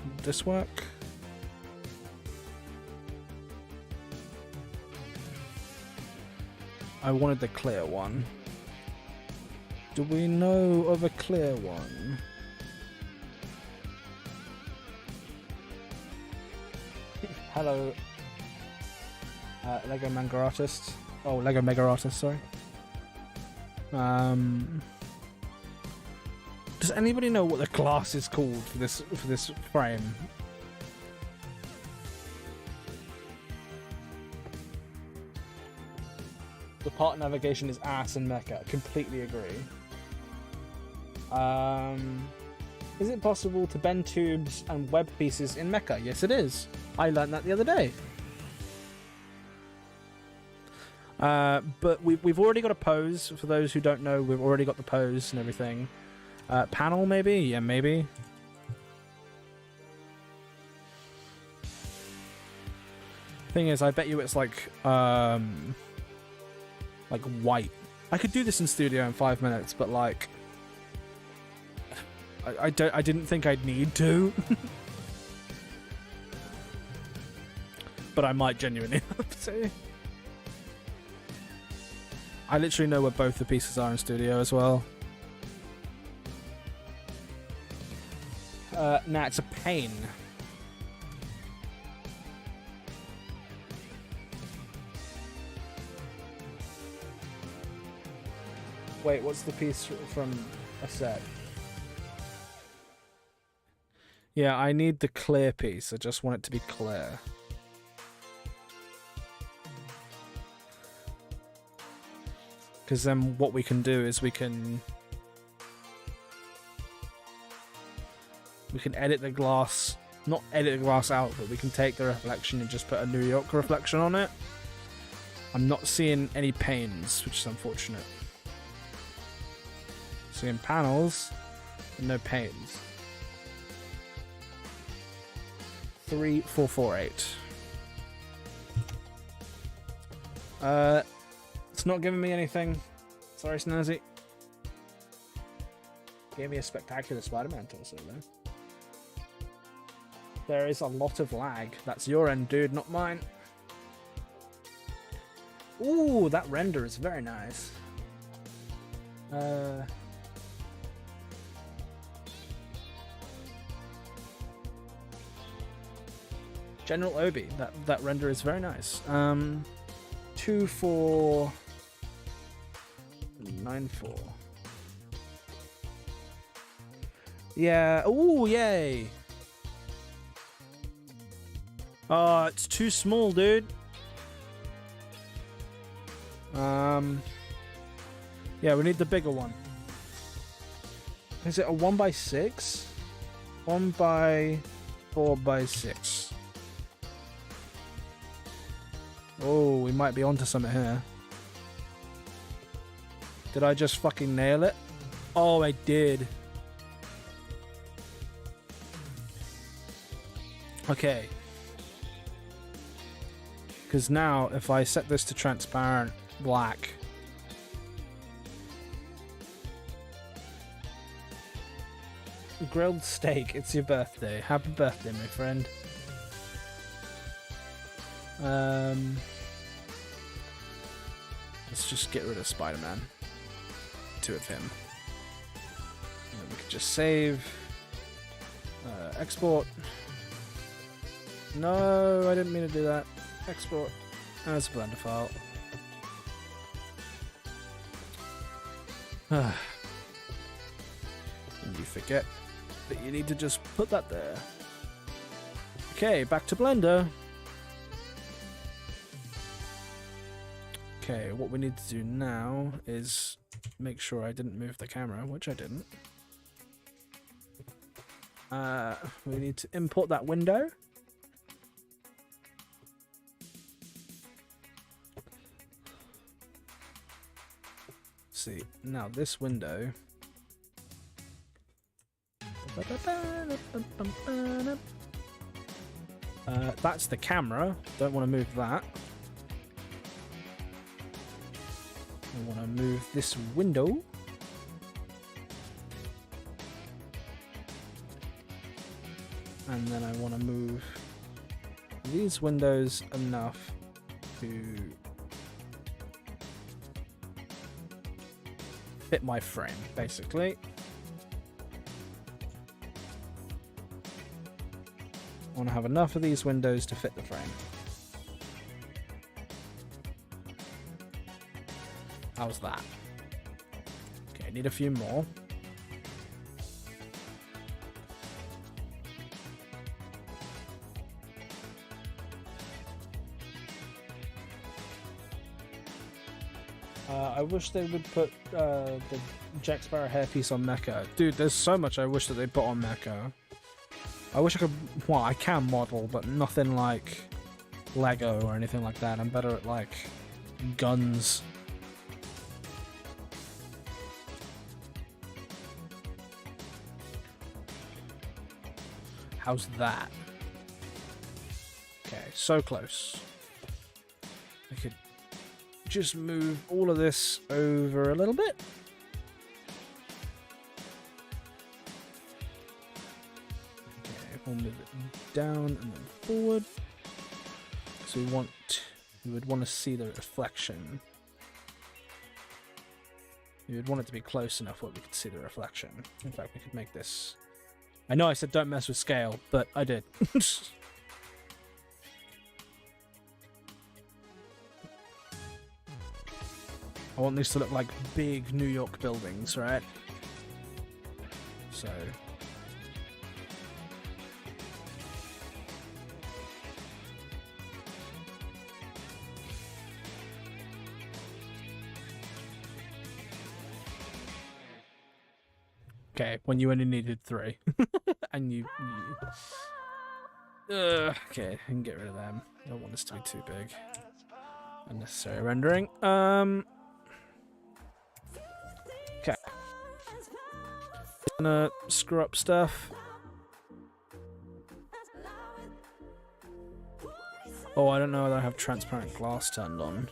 Would this work? I wanted the clear one. Do we know of a clear one? Hello, Lego Manga Artist. Oh, Lego Mega Artist, sorry. Does anybody know what the glass is called for this frame? The part navigation is ass in Mecha. Completely agree. Is it possible to bend tubes and web pieces in Mecha? Yes, it is. I learned that the other day. But we've already got a pose. For those who don't know, we've already got the pose and everything. Panel, maybe? Yeah, maybe. Thing is, I bet you it's like white. I could do this in studio in 5 minutes, but like, I didn't think I'd need to. But I might genuinely have to. I literally know where both the pieces are in studio as well. Nah, it's a pain. Wait, what's the piece from a set? Yeah, I need the clear piece. I just want it to be clear. Because then what we can do is we can edit the glass, not edit the glass out, but we can take the reflection and just put a New York reflection on it. I'm not seeing any panes, which is unfortunate. Seeing panels and no panes. 3448. It's not giving me anything. Sorry, Snazzy. Gave me a spectacular Spiderman torso though. There is a lot of lag. That's your end, dude, not mine. Ooh, that render is very nice. General Obi, that render is very nice. 2494. Yeah. Ooh, yay. Oh, it's too small, dude. Yeah, we need the bigger one. Is it a 1x6? 1x4x6. Oh, we might be onto something here. Did I just fucking nail it? Oh, I did. Okay. Because now, if I set this to transparent black... Grilled steak, it's your birthday. Happy birthday, my friend. Let's just get rid of Spider-Man. 2 of him. And then we could just save. Export. No, I didn't mean to do that. Export as a Blender file. And you forget that you need to just put that there. Okay, back to Blender. Okay, what we need to do now is make sure I didn't move the camera, which I didn't. We need to import that window. See, now this window. That's the camera. Don't want to move that. I want to move this window. and then I want to move these windows enough to fit my frame, basically. I want to have enough of these windows to fit the frame. How's that? Okay, need a few more. I wish they would put the Jack Sparrow hairpiece on Mecha. Dude, there's so much I wish that they put on Mecha. I wish I could... Well, I can model, but nothing like Lego or anything like that. I'm better at, like, guns. How's that? Okay, so close. I could just move all of this over a little bit. Okay, we'll move it down and then forward. So we would want to see the reflection. We would want it to be close enough where we could see the reflection. In fact, we could make this... I know I said don't mess with scale, but I did. I want these to look like big New York buildings, right? So... Okay, when you only needed 3. And you... okay, I can get rid of them. I don't want this to be too big. Unnecessary rendering. Okay. Gonna screw up stuff. Oh, I don't know whether I have transparent glass turned on.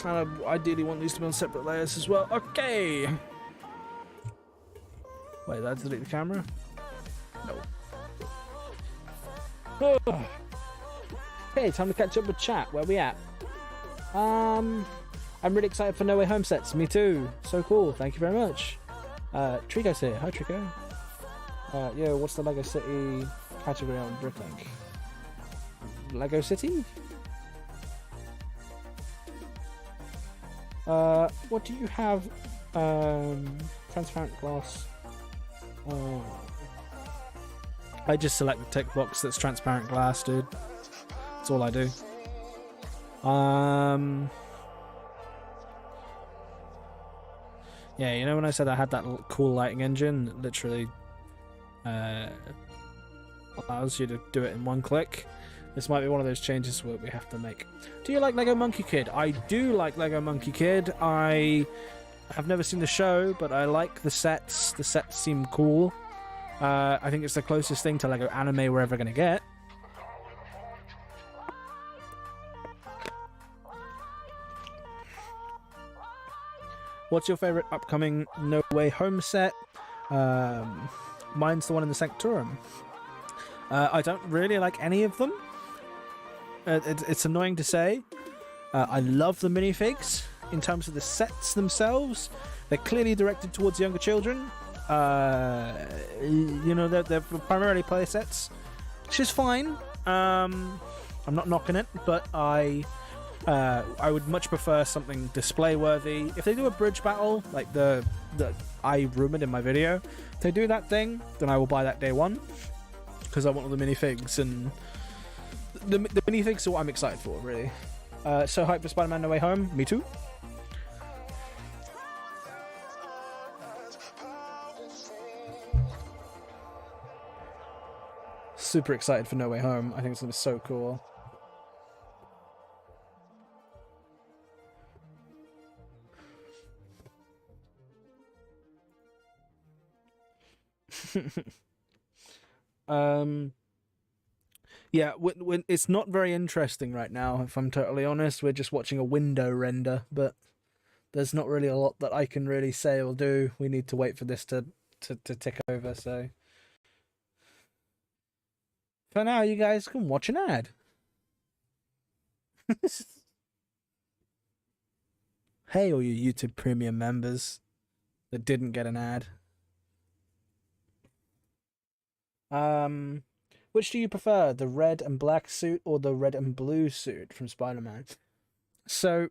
I ideally want these to be on separate layers as well. Okay. Wait, did I delete the camera? No. Oh. Hey, time to catch up with chat. Where we at? I'm really excited for No Way Home sets. Me too. So cool. Thank you very much. Trico's here. Hi, Trico. Yo, what's the Lego City category on Bricklink? Lego City? What do you have? Transparent glass. I just select the tick box that's transparent glass, dude. That's all I do. Yeah, you know when I said I had that cool lighting engine that literally allows you to do it in one click? This might be one of those changes that we have to make. Do you like Lego Monkey Kid? I do like Lego Monkey Kid. I have never seen the show, but I like the sets. The sets seem cool. I think it's the closest thing to Lego anime we're ever going to get. What's your favourite upcoming No Way Home set? Mine's the one in the Sanctorum. I don't really like any of them. It's annoying to say. I love the minifigs in terms of the sets themselves. They're clearly directed towards younger children. You know, they're primarily play sets, which is fine. I'm not knocking it, but I would much prefer something display worthy. If they do a bridge battle like the I rumored in my video, if they do that thing, then I will buy that day one because I want all the minifigs, and the minifigs are what I'm excited for, really. So hyped for Spider-Man No Way Home. Me too. Super excited for No Way Home. I think it's going to be so cool. Yeah, when it's not very interesting right now, if I'm totally honest. We're just watching a window render, but there's not really a lot that I can really say or do. We need to wait for this to tick over. So for now, you guys can watch an ad. Hey, all you YouTube Premium members that didn't get an ad. Which do you prefer, the red and black suit or the red and blue suit from Spider-Man? So,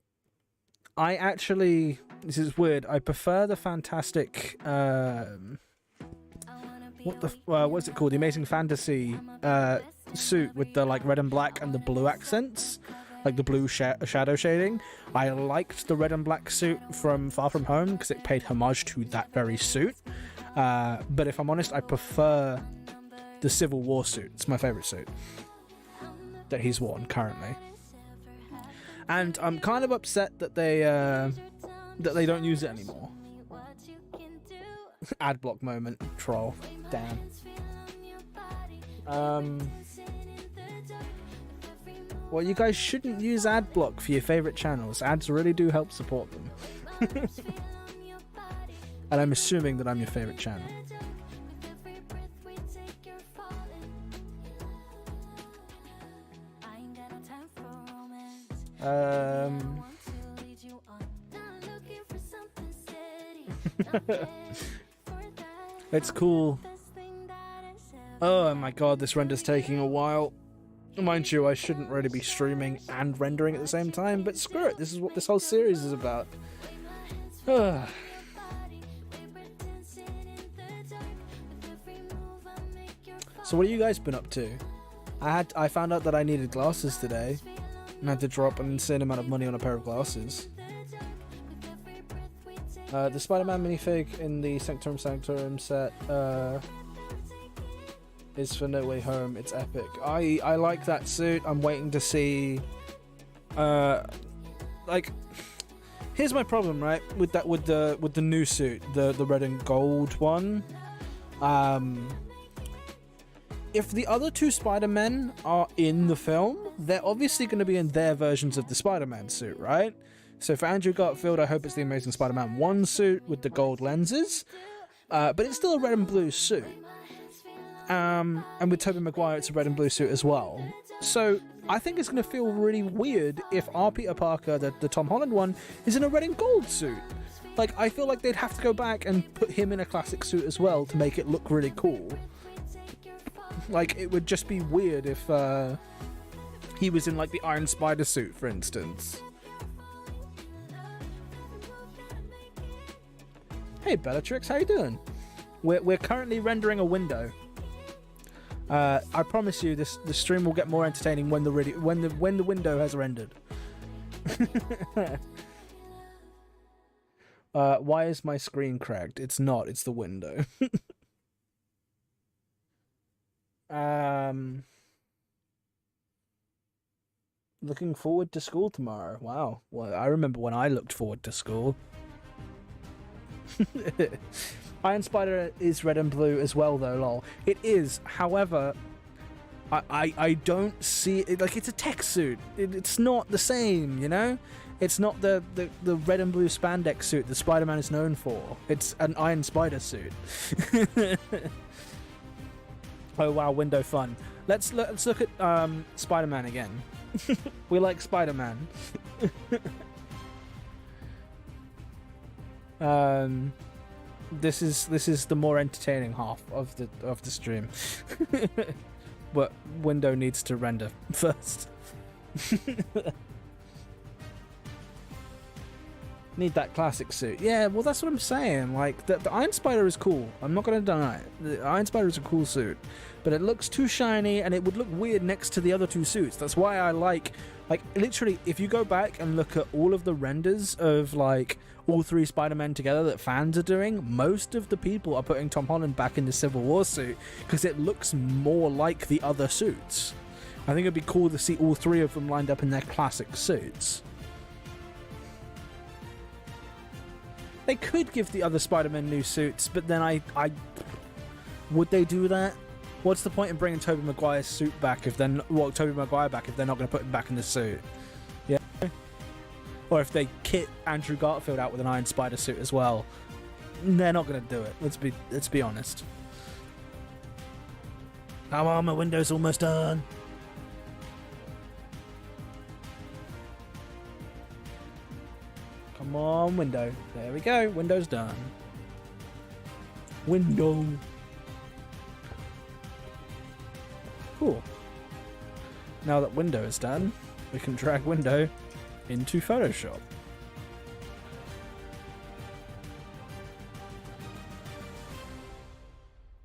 I actually, this is weird, I prefer the fantastic, what's it called? The Amazing Fantasy suit with the like red and black and the blue accents, like the blue shadow shading. I liked the red and black suit from Far From Home because it paid homage to that very suit. But if I'm honest, I prefer the Civil War suit. It's my favorite suit that he's worn currently. And I'm kind of upset that they don't use it anymore. Ad block moment, troll. Damn. Well, you guys shouldn't use ad block for your favorite channels. Ads really do help support them. And I'm assuming that I'm your favorite channel. It's cool. Oh my god, this render's taking a while. Mind you, I shouldn't really be streaming and rendering at the same time, but screw it, this is what this whole series is about. So what have you guys been up to? I found out that I needed glasses today, and had to drop an insane amount of money on a pair of glasses. The Spider-Man minifig in the Sanctorum Sanctorum set is for No Way Home. It's epic. I like that suit. I'm waiting to see. Like, here's my problem, right? With the new suit, the red and gold one. If the other two Spider-Men are in the film, they're obviously going to be in their versions of the Spider-Man suit, right? So for Andrew Garfield, I hope it's the Amazing Spider-Man 1 suit with the gold lenses. But it's still a red and blue suit. And with Tobey Maguire, it's a red and blue suit as well. So I think it's going to feel really weird if our Peter Parker, the Tom Holland one, is in a red and gold suit. Like, I feel like they'd have to go back and put him in a classic suit as well to make it look really cool. Like, it would just be weird if he was in, like, the Iron Spider suit, for instance. Hey, Bellatrix, how you doing? We're currently rendering a window. I promise you, the stream will get more entertaining when the window has rendered. Why is my screen cracked? It's not. It's the window. Looking forward to school tomorrow. Wow. Well, I remember when I looked forward to school. Iron Spider is red and blue as well, though, lol. It is, however, I don't see it, like, it's a tech suit. It's not the same, you know? It's not the red and blue spandex suit that Spider-Man is known for. It's an Iron Spider suit. Oh wow, window fun. Let's look at Spider-Man again. We like Spider-Man. This is the more entertaining half of the stream. But window needs to render first. Need that classic suit. Yeah, well, that's what I'm saying. Like, the Iron Spider is cool. I'm not going to deny it. The Iron Spider is a cool suit. But it looks too shiny, and it would look weird next to the other two suits. That's why I like, literally, if you go back and look at all of the renders of, like, all three Spider-Men together that fans are doing, most of the people are putting Tom Holland back in the Civil War suit because it looks more like the other suits. I think it'd be cool to see all three of them lined up in their classic suits. They could give the other Spider-Man new suits, but then I would they do that? What's the point in bringing Tobey Maguire's suit back if they're not, Tobey Maguire back if they're not going to put him back in the suit? Yeah. or if they kit Andrew Garfield out with an Iron Spider suit as well, they're not going to do it. Let's be honest. Come on, my window's almost done. Come on, window. There we go. Window's done. Window. Cool. Now that window is done, we can drag window into Photoshop.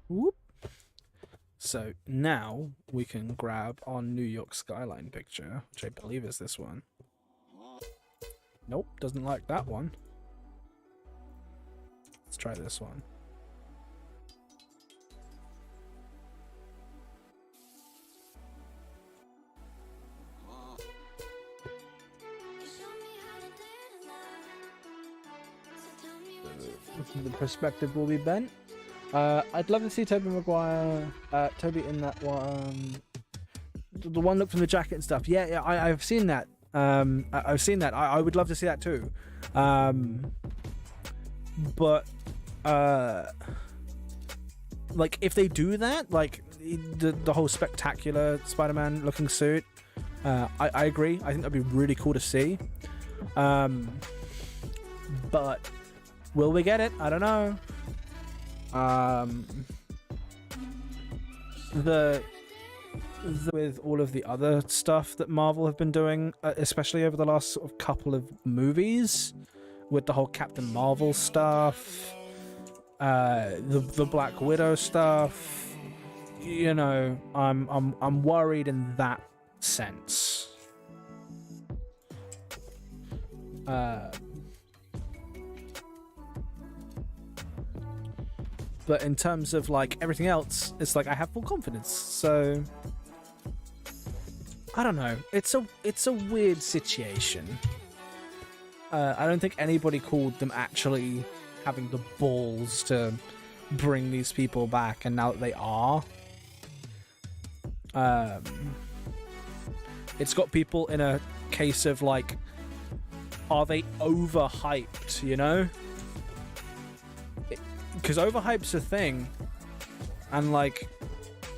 Whoop. So now we can grab our New York skyline picture, which I believe is this one. Nope, doesn't like that one. Let's try this one. The perspective will be bent. I'd love to see Tobey Maguire, Toby in that one. The one look from the jacket and stuff. Yeah, I've seen that. I've seen that. I would love to see that too. But like if they do that, like the whole spectacular Spider-Man looking suit, I agree. I think that'd be really cool to see. But will we get it? I don't know. With all of the other stuff that Marvel have been doing, especially over the last sort of couple of movies, with the whole Captain Marvel stuff, the Black Widow stuff, you know, I'm worried in that sense. But in terms of like everything else, it's like I have full confidence. So I don't know. It's a weird situation. I don't think anybody called them actually having the balls to bring these people back, and now that they are, it's got people in a case of like, are they overhyped? You know. Because overhype's a thing, and like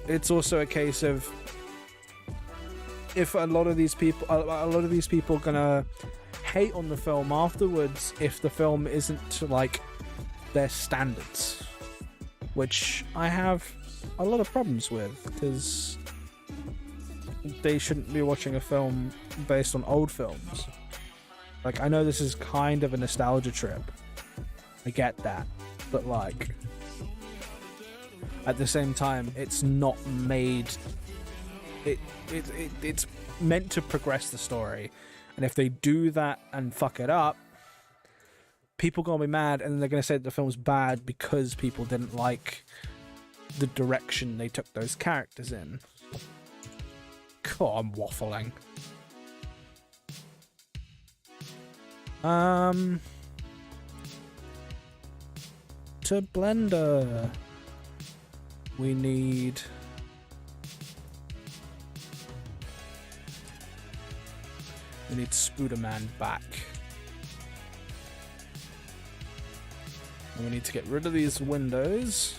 it's also a case of if a lot of these people are gonna hate on the film afterwards if the film isn't to like their standards, which I have a lot of problems with, because they shouldn't be watching a film based on old films. Like, I know this is kind of a nostalgia trip, I get that. But like, at the same time, it's not made. It's meant to progress the story, and if they do that and fuck it up, people are gonna be mad, and then they're gonna say that the film's bad because people didn't like the direction they took those characters in. God, I'm waffling. To Blender, we need Spiderman back, and we need to get rid of these windows.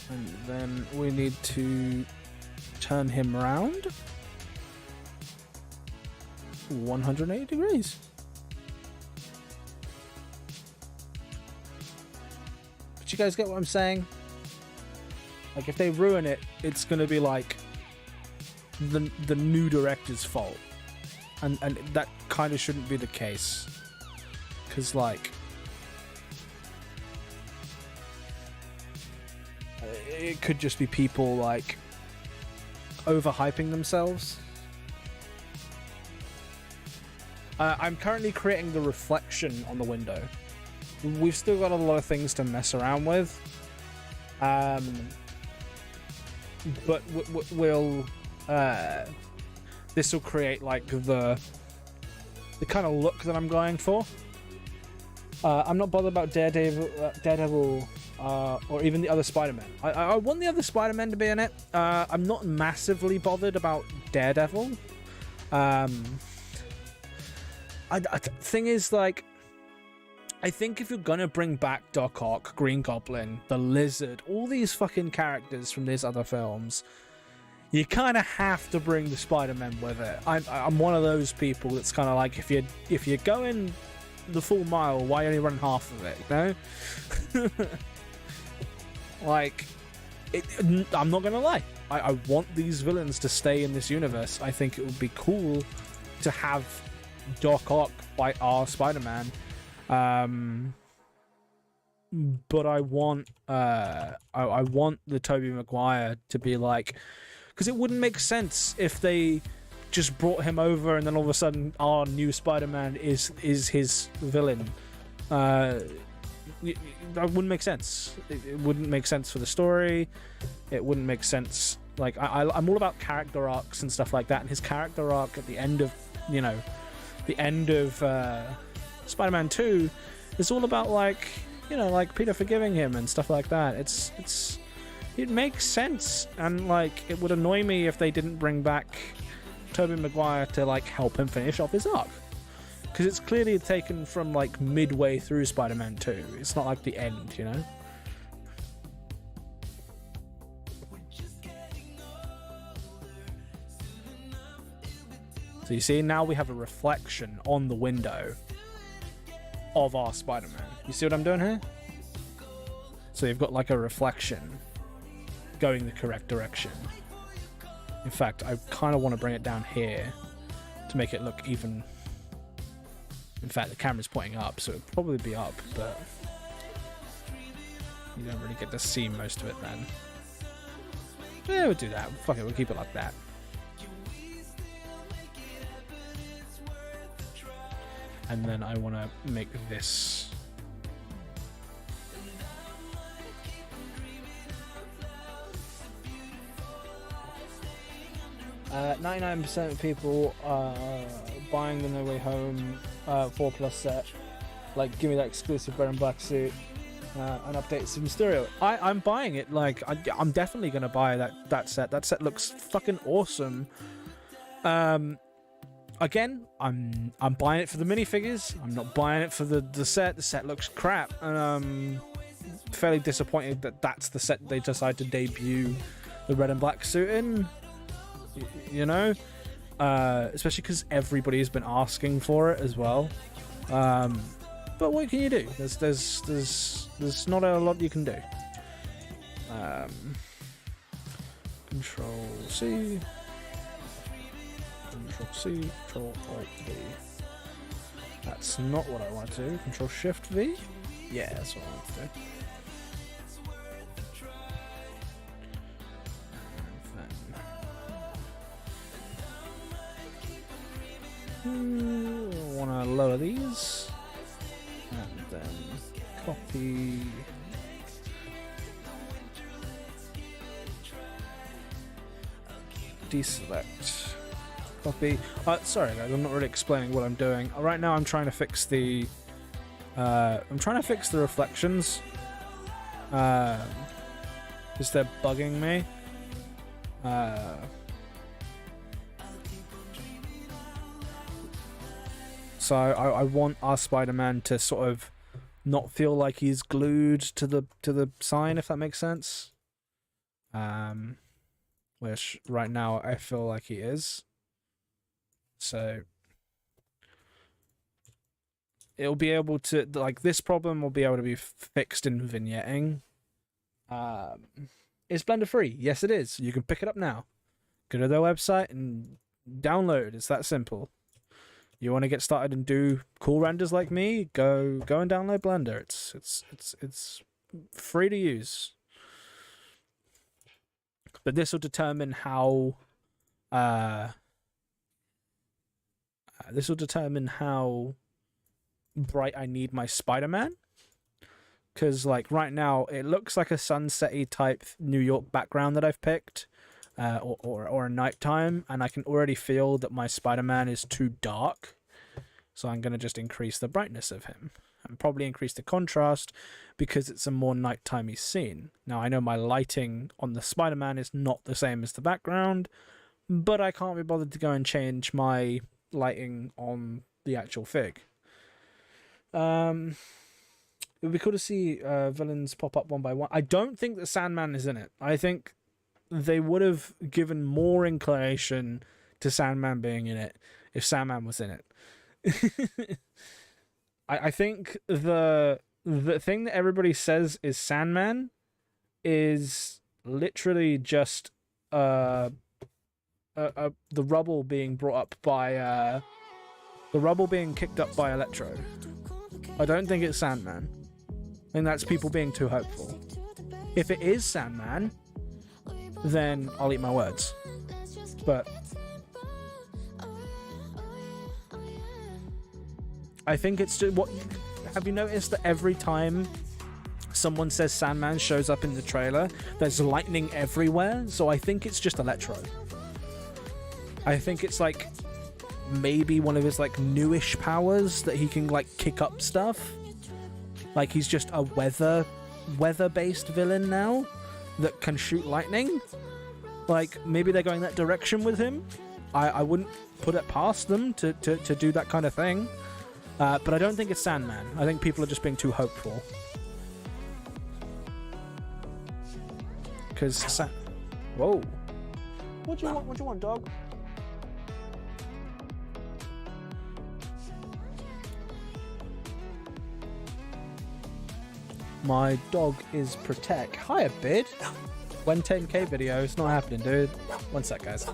And then we need to turn him around 180 degrees. But you guys get what I'm saying? Like, if they ruin it, it's gonna be like the new director's fault, and that kind of shouldn't be the case, because like it could just be people like overhyping themselves. I'm currently creating the reflection on the window. We've still got a lot of things to mess around with. But we'll this will create like the kind of look that I'm going for. I'm not bothered about Daredevil, or even the other Spider-Man. I want the other Spider-Man to be in it. I'm not massively bothered about Daredevil. Thing is, like, I think if you're gonna bring back Doc Ock, Green Goblin, the Lizard, all these fucking characters from these other films, you kind of have to bring the Spider-Man with it. I'm one of those people that's kind of like, if you're going the full mile, why only run half of it, you know? Like, I'm not gonna lie, I want these villains to stay in this universe. I think it would be cool to have Doc Ock fight our Spider-Man, but I want the Tobey Maguire to be like, because it wouldn't make sense if they just brought him over and then all of a sudden our new Spider-Man is his villain. That wouldn't make sense. It wouldn't make sense for the story. It wouldn't make sense. Like, I'm all about character arcs and stuff like that, and his character arc at the end of, you know, the end of Spider-Man 2 is all about, like, you know, like Peter forgiving him and stuff like that. It makes sense, and like, it would annoy me if they didn't bring back Tobey Maguire to like help him finish off his arc, because it's clearly taken from like midway through Spider-Man 2. It's not like the end, you know. So you see, now we have a reflection on the window of our Spider-Man. You see what I'm doing here? So you've got like a reflection going the correct direction. In fact, I kind of want to bring it down here to make it look even. In fact, the camera's pointing up, so it'll probably be up, but you don't really get to see most of it then. Yeah, we'll do that. Fuck it, we'll keep it like that. And then I want to make this 99% of people are buying the No Way Home 4+ set. Like, give me that exclusive red and black suit and update some Mysterio. I'm buying it. Like, I'm definitely gonna buy that set. That set looks fucking awesome. Again, I'm buying it for the minifigures. I'm not buying it for the set. The set looks crap, and I'm fairly disappointed that that's the set they decided to debut the red and black suit in. You know, especially because everybody's been asking for it as well. But what can you do? There's not a lot you can do. Control C. Control C, Control Alt V. That's not what I want to do. Control Shift V? Yeah, that's what I want to do. I want to lower these. And then copy. Deselect. Copy. Sorry guys, I'm not really explaining what I'm doing. Right now I'm trying to fix the reflections. Because they're bugging me. So I want our Spider-Man to sort of not feel like he's glued to the sign, if that makes sense. Which right now I feel like he is. So it'll be able to, like, this problem will be able to be fixed in vignetting. Is Blender free? Yes, it is. You can pick it up now. Go to their website and download. It's that simple. You want to get started and do cool renders like me? Go and download Blender. It's free to use. But this will determine how bright I need my Spider-Man. Because, like, right now it looks like a sunset-y type New York background that I've picked, or a nighttime, and I can already feel that my Spider-Man is too dark. So I'm going to just increase the brightness of him. and probably increase the contrast because it's a more nighttime-y scene. Now, I know my lighting on the Spider-Man is not the same as the background, but I can't be bothered to go and change my lighting on the actual fig. It would be cool to see villains pop up one by one. I don't think that Sandman is in it. I think they would have given more inclination to Sandman being in it if Sandman was in it. I think the thing that everybody says is Sandman is literally just the rubble being brought up by the rubble being kicked up by Electro. I don't think it's Sandman. I think that's people being too hopeful. If it is Sandman, then I'll eat my words. But I think it's just what. Have you noticed that every time someone says Sandman shows up in the trailer, there's lightning everywhere? So I think it's just Electro. I think it's like maybe one of his like newish powers that he can like kick up stuff. Like he's just a weather-based villain now that can shoot lightning. Like maybe they're going that direction with him. I wouldn't put it past them to do that kind of thing. But I don't think it's Sandman. I think people are just being too hopeful. Because whoa. What do you want? What do you want, dog? My dog is Protect. Hiya, bid. When 10k video, it's not happening, dude. One sec, guys.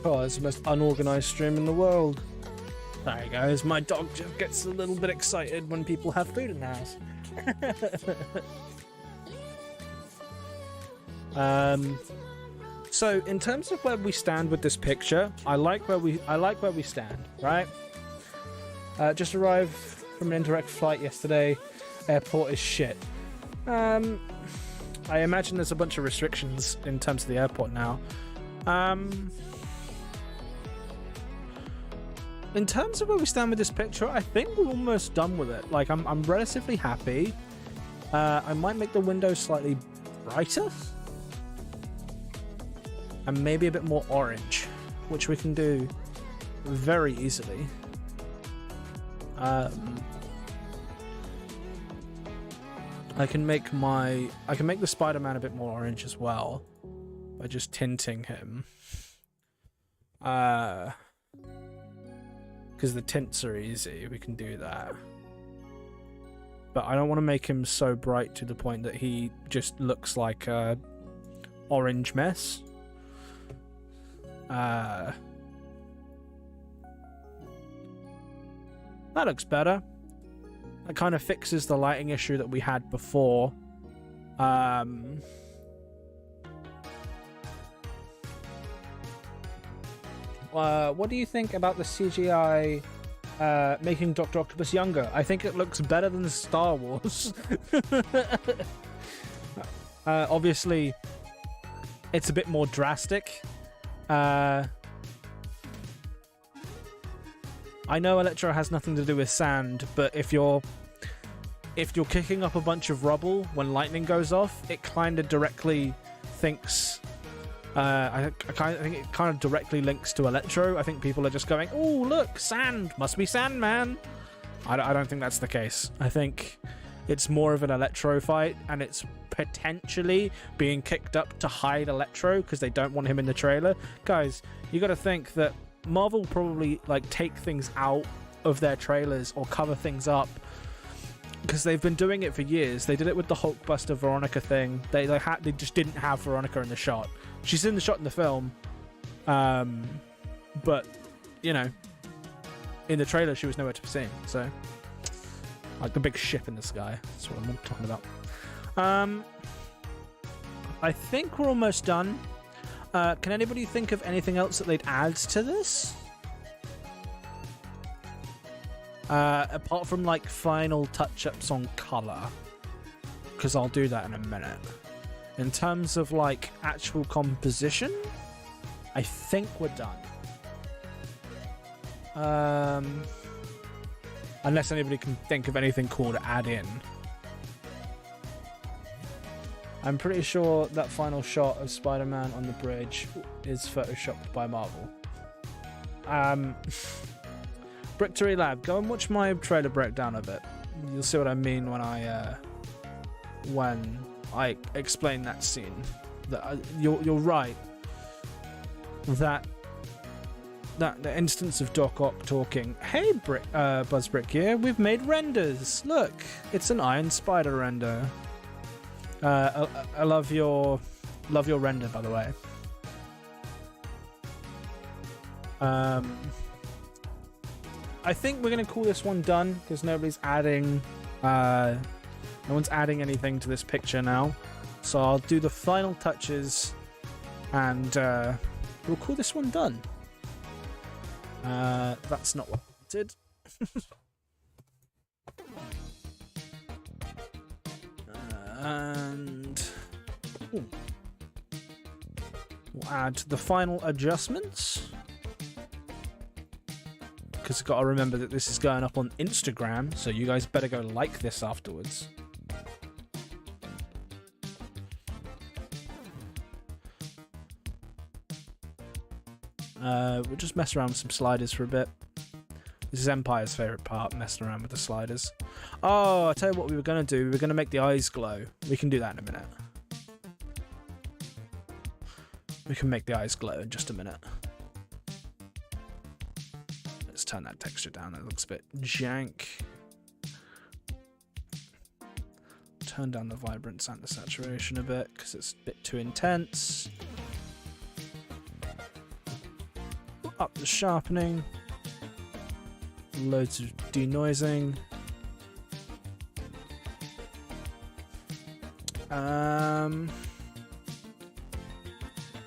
Oh, it's the most unorganized stream in the world. Sorry guys, my dog just gets a little bit excited when people have food in the house. So in terms of where we stand with this picture, I like where we stand, right? Just arrived from an indirect flight yesterday. Airport is shit. I imagine there's a bunch of restrictions in terms of the airport now. In terms of where we stand with this picture, I think we're almost done with it. Like, I'm relatively happy. I might make the window slightly brighter. And maybe a bit more orange, which we can do very easily. I can make the Spider-Man a bit more orange as well by just tinting him. Because the tints are easy, we can do that. But I don't want to make him so bright to the point that he just looks like a orange mess. That looks better. That kind of fixes the lighting issue that we had before. What do you think about the CGI making Dr. Octopus younger? I think it looks better than Star Wars. Obviously, it's a bit more drastic. I know Electro has nothing to do with sand, but if you're kicking up a bunch of rubble when lightning goes off, it kind of directly thinks. I think it kind of directly links to Electro. I think people are just going, "Oh, look, sand! Must be Sandman." I don't think that's the case. I think it's more of an Electro fight, and it's potentially being kicked up to hide Electro because they don't want him in the trailer. Guys, you got to think that Marvel probably like take things out of their trailers or cover things up because they've been doing it for years. They did it with the Hulkbuster Veronica thing. They just didn't have Veronica in the shot. She's in the shot in the film, But, you know, in the trailer, she was nowhere to be seen. So, like the big ship in the sky. That's what I'm talking about. I think we're almost done. Can anybody think of anything else that they'd add to this? Apart from, like, final touch-ups on colour. Because I'll do that in a minute. In terms of, like, actual composition, I think we're done. Unless anybody can think of anything cool to add in. I'm pretty sure that final shot of Spider-Man on the bridge is photoshopped by Marvel. Bricktory Lab, go and watch my trailer breakdown of it. You'll see what I mean when I explain that scene. That you're right. That the instance of Doc Ock talking, "Hey, Buzzbrick here, we've made renders. Look, it's an Iron Spider render." I love your render, by the way. I think we're gonna call this one done because nobody's adding, no one's adding anything to this picture now. So I'll do the final touches, and we'll call this one done. That's not what I did. And we'll add the final adjustments, because I've got to remember that this is going up on Instagram, so you guys better go like this afterwards. We'll just mess around with some sliders for a bit. This is Empire's favourite part, messing around with the sliders. Oh, I'll tell you what we were going to do. We were going to make the eyes glow. We can do that in a minute. We can make the eyes glow in just a minute. Let's turn that texture down. That looks a bit jank. Turn down the vibrance and the saturation a bit because it's a bit too intense. Up the sharpening. Loads of denoising.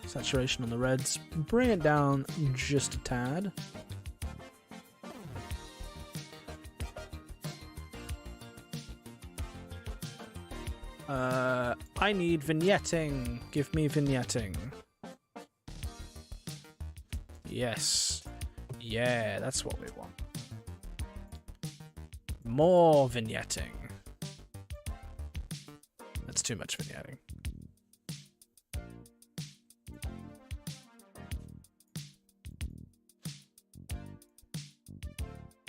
Saturation on the reds. Bring it down just a tad. I need vignetting. Give me vignetting. Yes. Yeah, that's what we want. More vignetting. That's too much vignetting.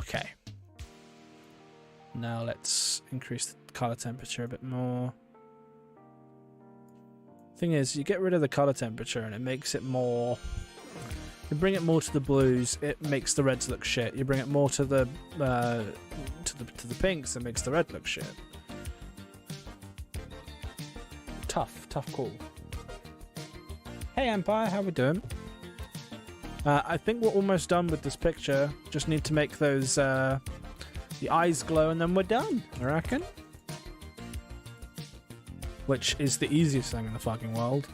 Okay. Now let's increase the color temperature a bit more. Thing is, you get rid of the color temperature and it makes it more... You bring it more to the blues, it makes the reds look shit. You bring it more to the pinks, it makes the red look shit. Tough call. Hey Empire, how we doing? I think we're almost done with this picture. Just need to make those the eyes glow and then we're done, I reckon. Which is the easiest thing in the fucking world.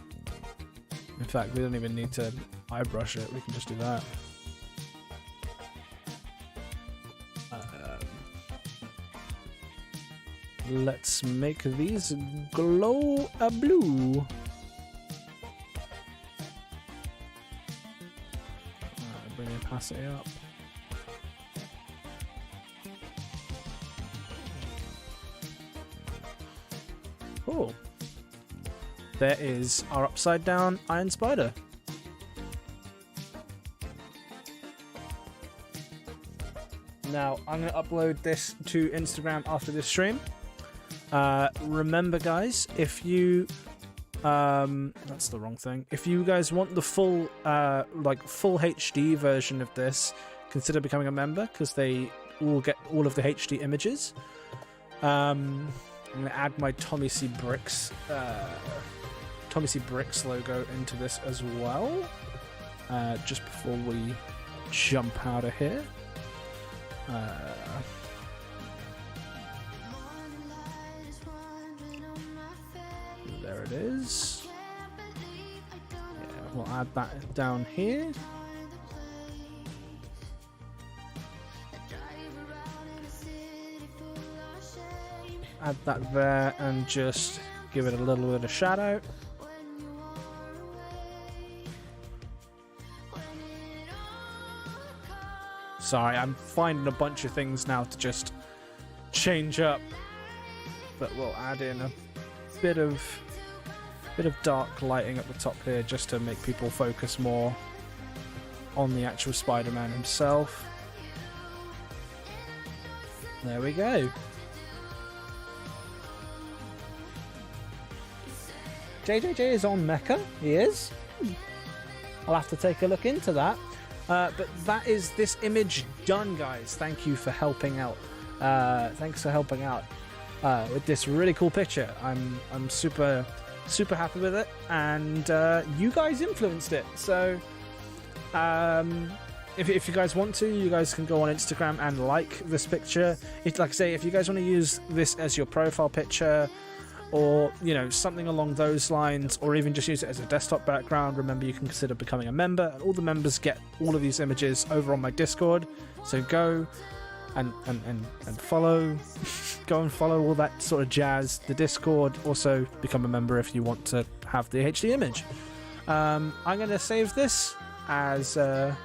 In fact, we don't even need to eyebrush it, we can just do that. Let's make these glow a blue. Bring the opacity up. Cool. There is our upside down Iron Spider. Now, I'm going to upload this to Instagram after this stream. Remember, guys, if you... that's the wrong thing. If you guys want the full, full HD version of this, consider becoming a member, because they will get all of the HD images. I'm going to add my Tommy C. Bricks logo into this as well. just before we jump out of here. There it is. Yeah, we'll add that down here. Add that there and just give it a little bit of shadow. Sorry, I'm finding a bunch of things now to just change up, but we'll add in a bit of dark lighting at the top here just to make people focus more on the actual Spider-Man himself. There we go. JJJ is on Mecha. He is. I'll have to take a look into that. But that is this image done, guys. Thank you for helping out. Thanks for helping out with this really cool picture. I'm super happy with it, and you guys influenced it. So if you guys want to, you guys can go on Instagram and like this picture. Like I say, if you guys want to use this as your profile picture, or something along those lines, or even just use it as a desktop background, remember you can consider becoming a member, and all the members get all of these images over on my Discord. So go and follow go and follow all that sort of jazz. The Discord, also become a member if you want to have the HD image. I'm going to save this as a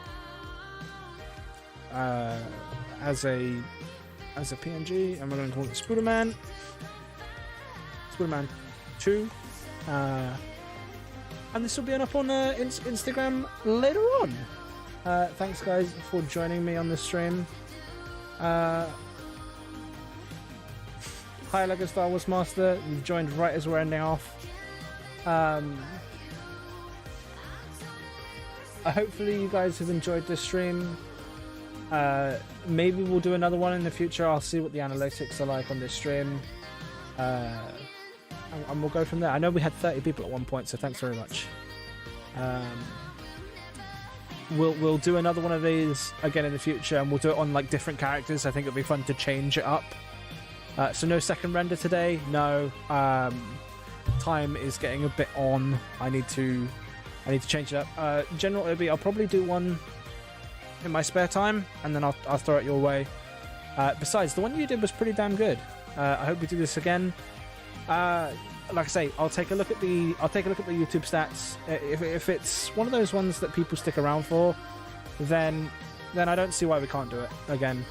PNG, and we're going to call it Spiderman 2, and this will be up on Instagram later on. Thanks guys for joining me on the stream. Hi Lego Star Wars Master, you've joined right as we're ending off. Hopefully you guys have enjoyed this stream. Maybe we'll do another one in the future. I'll see what the analytics are like on this stream. And we'll go from there. I know we had 30 people at one point, so thanks very much. We'll do another one of these again in the future, and we'll do it on like different characters. I think it'll be fun to change it up. So no second render today. No. Time is getting a bit on. I need to change it up. General Obi, I'll probably do one in my spare time, and then I'll throw it your way. Besides, the one you did was pretty damn good. I hope we do this again. Like I say, I'll take a look at the YouTube stats. If it's one of those ones that people stick around for, then I don't see why we can't do it again.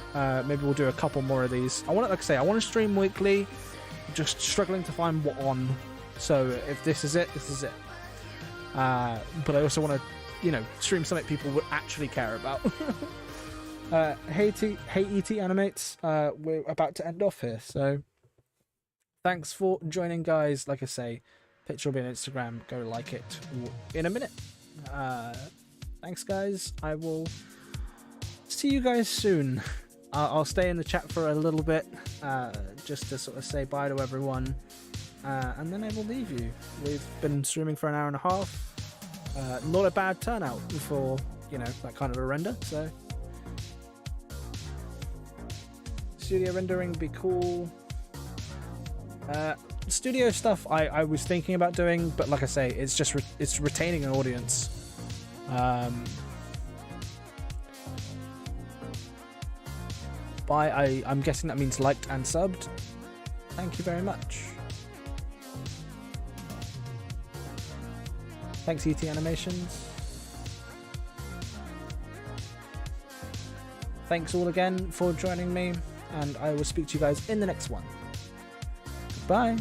Maybe we'll do a couple more of these. I want to stream weekly. Just struggling to find what on. So if this is it, this is it. But I also want to, stream something people would actually care about. Hey ET Animates, we're about to end off here, so thanks for joining, guys. Like I say, picture will be on Instagram. Go like it in a minute. Thanks, guys. I will see you guys soon. I'll stay in the chat for a little bit, just to sort of say bye to everyone, and then I will leave you. We've been streaming for an hour and a half. Not a bad turnout for, that kind of a render, so studio rendering would be cool. Studio stuff I was thinking about doing, but like I say, it's just it's retaining an audience. I'm guessing that means liked and subbed. Thank you very much. Thanks ET Animations. Thanks all again for joining me, and I will speak to you guys in the next one. Bye.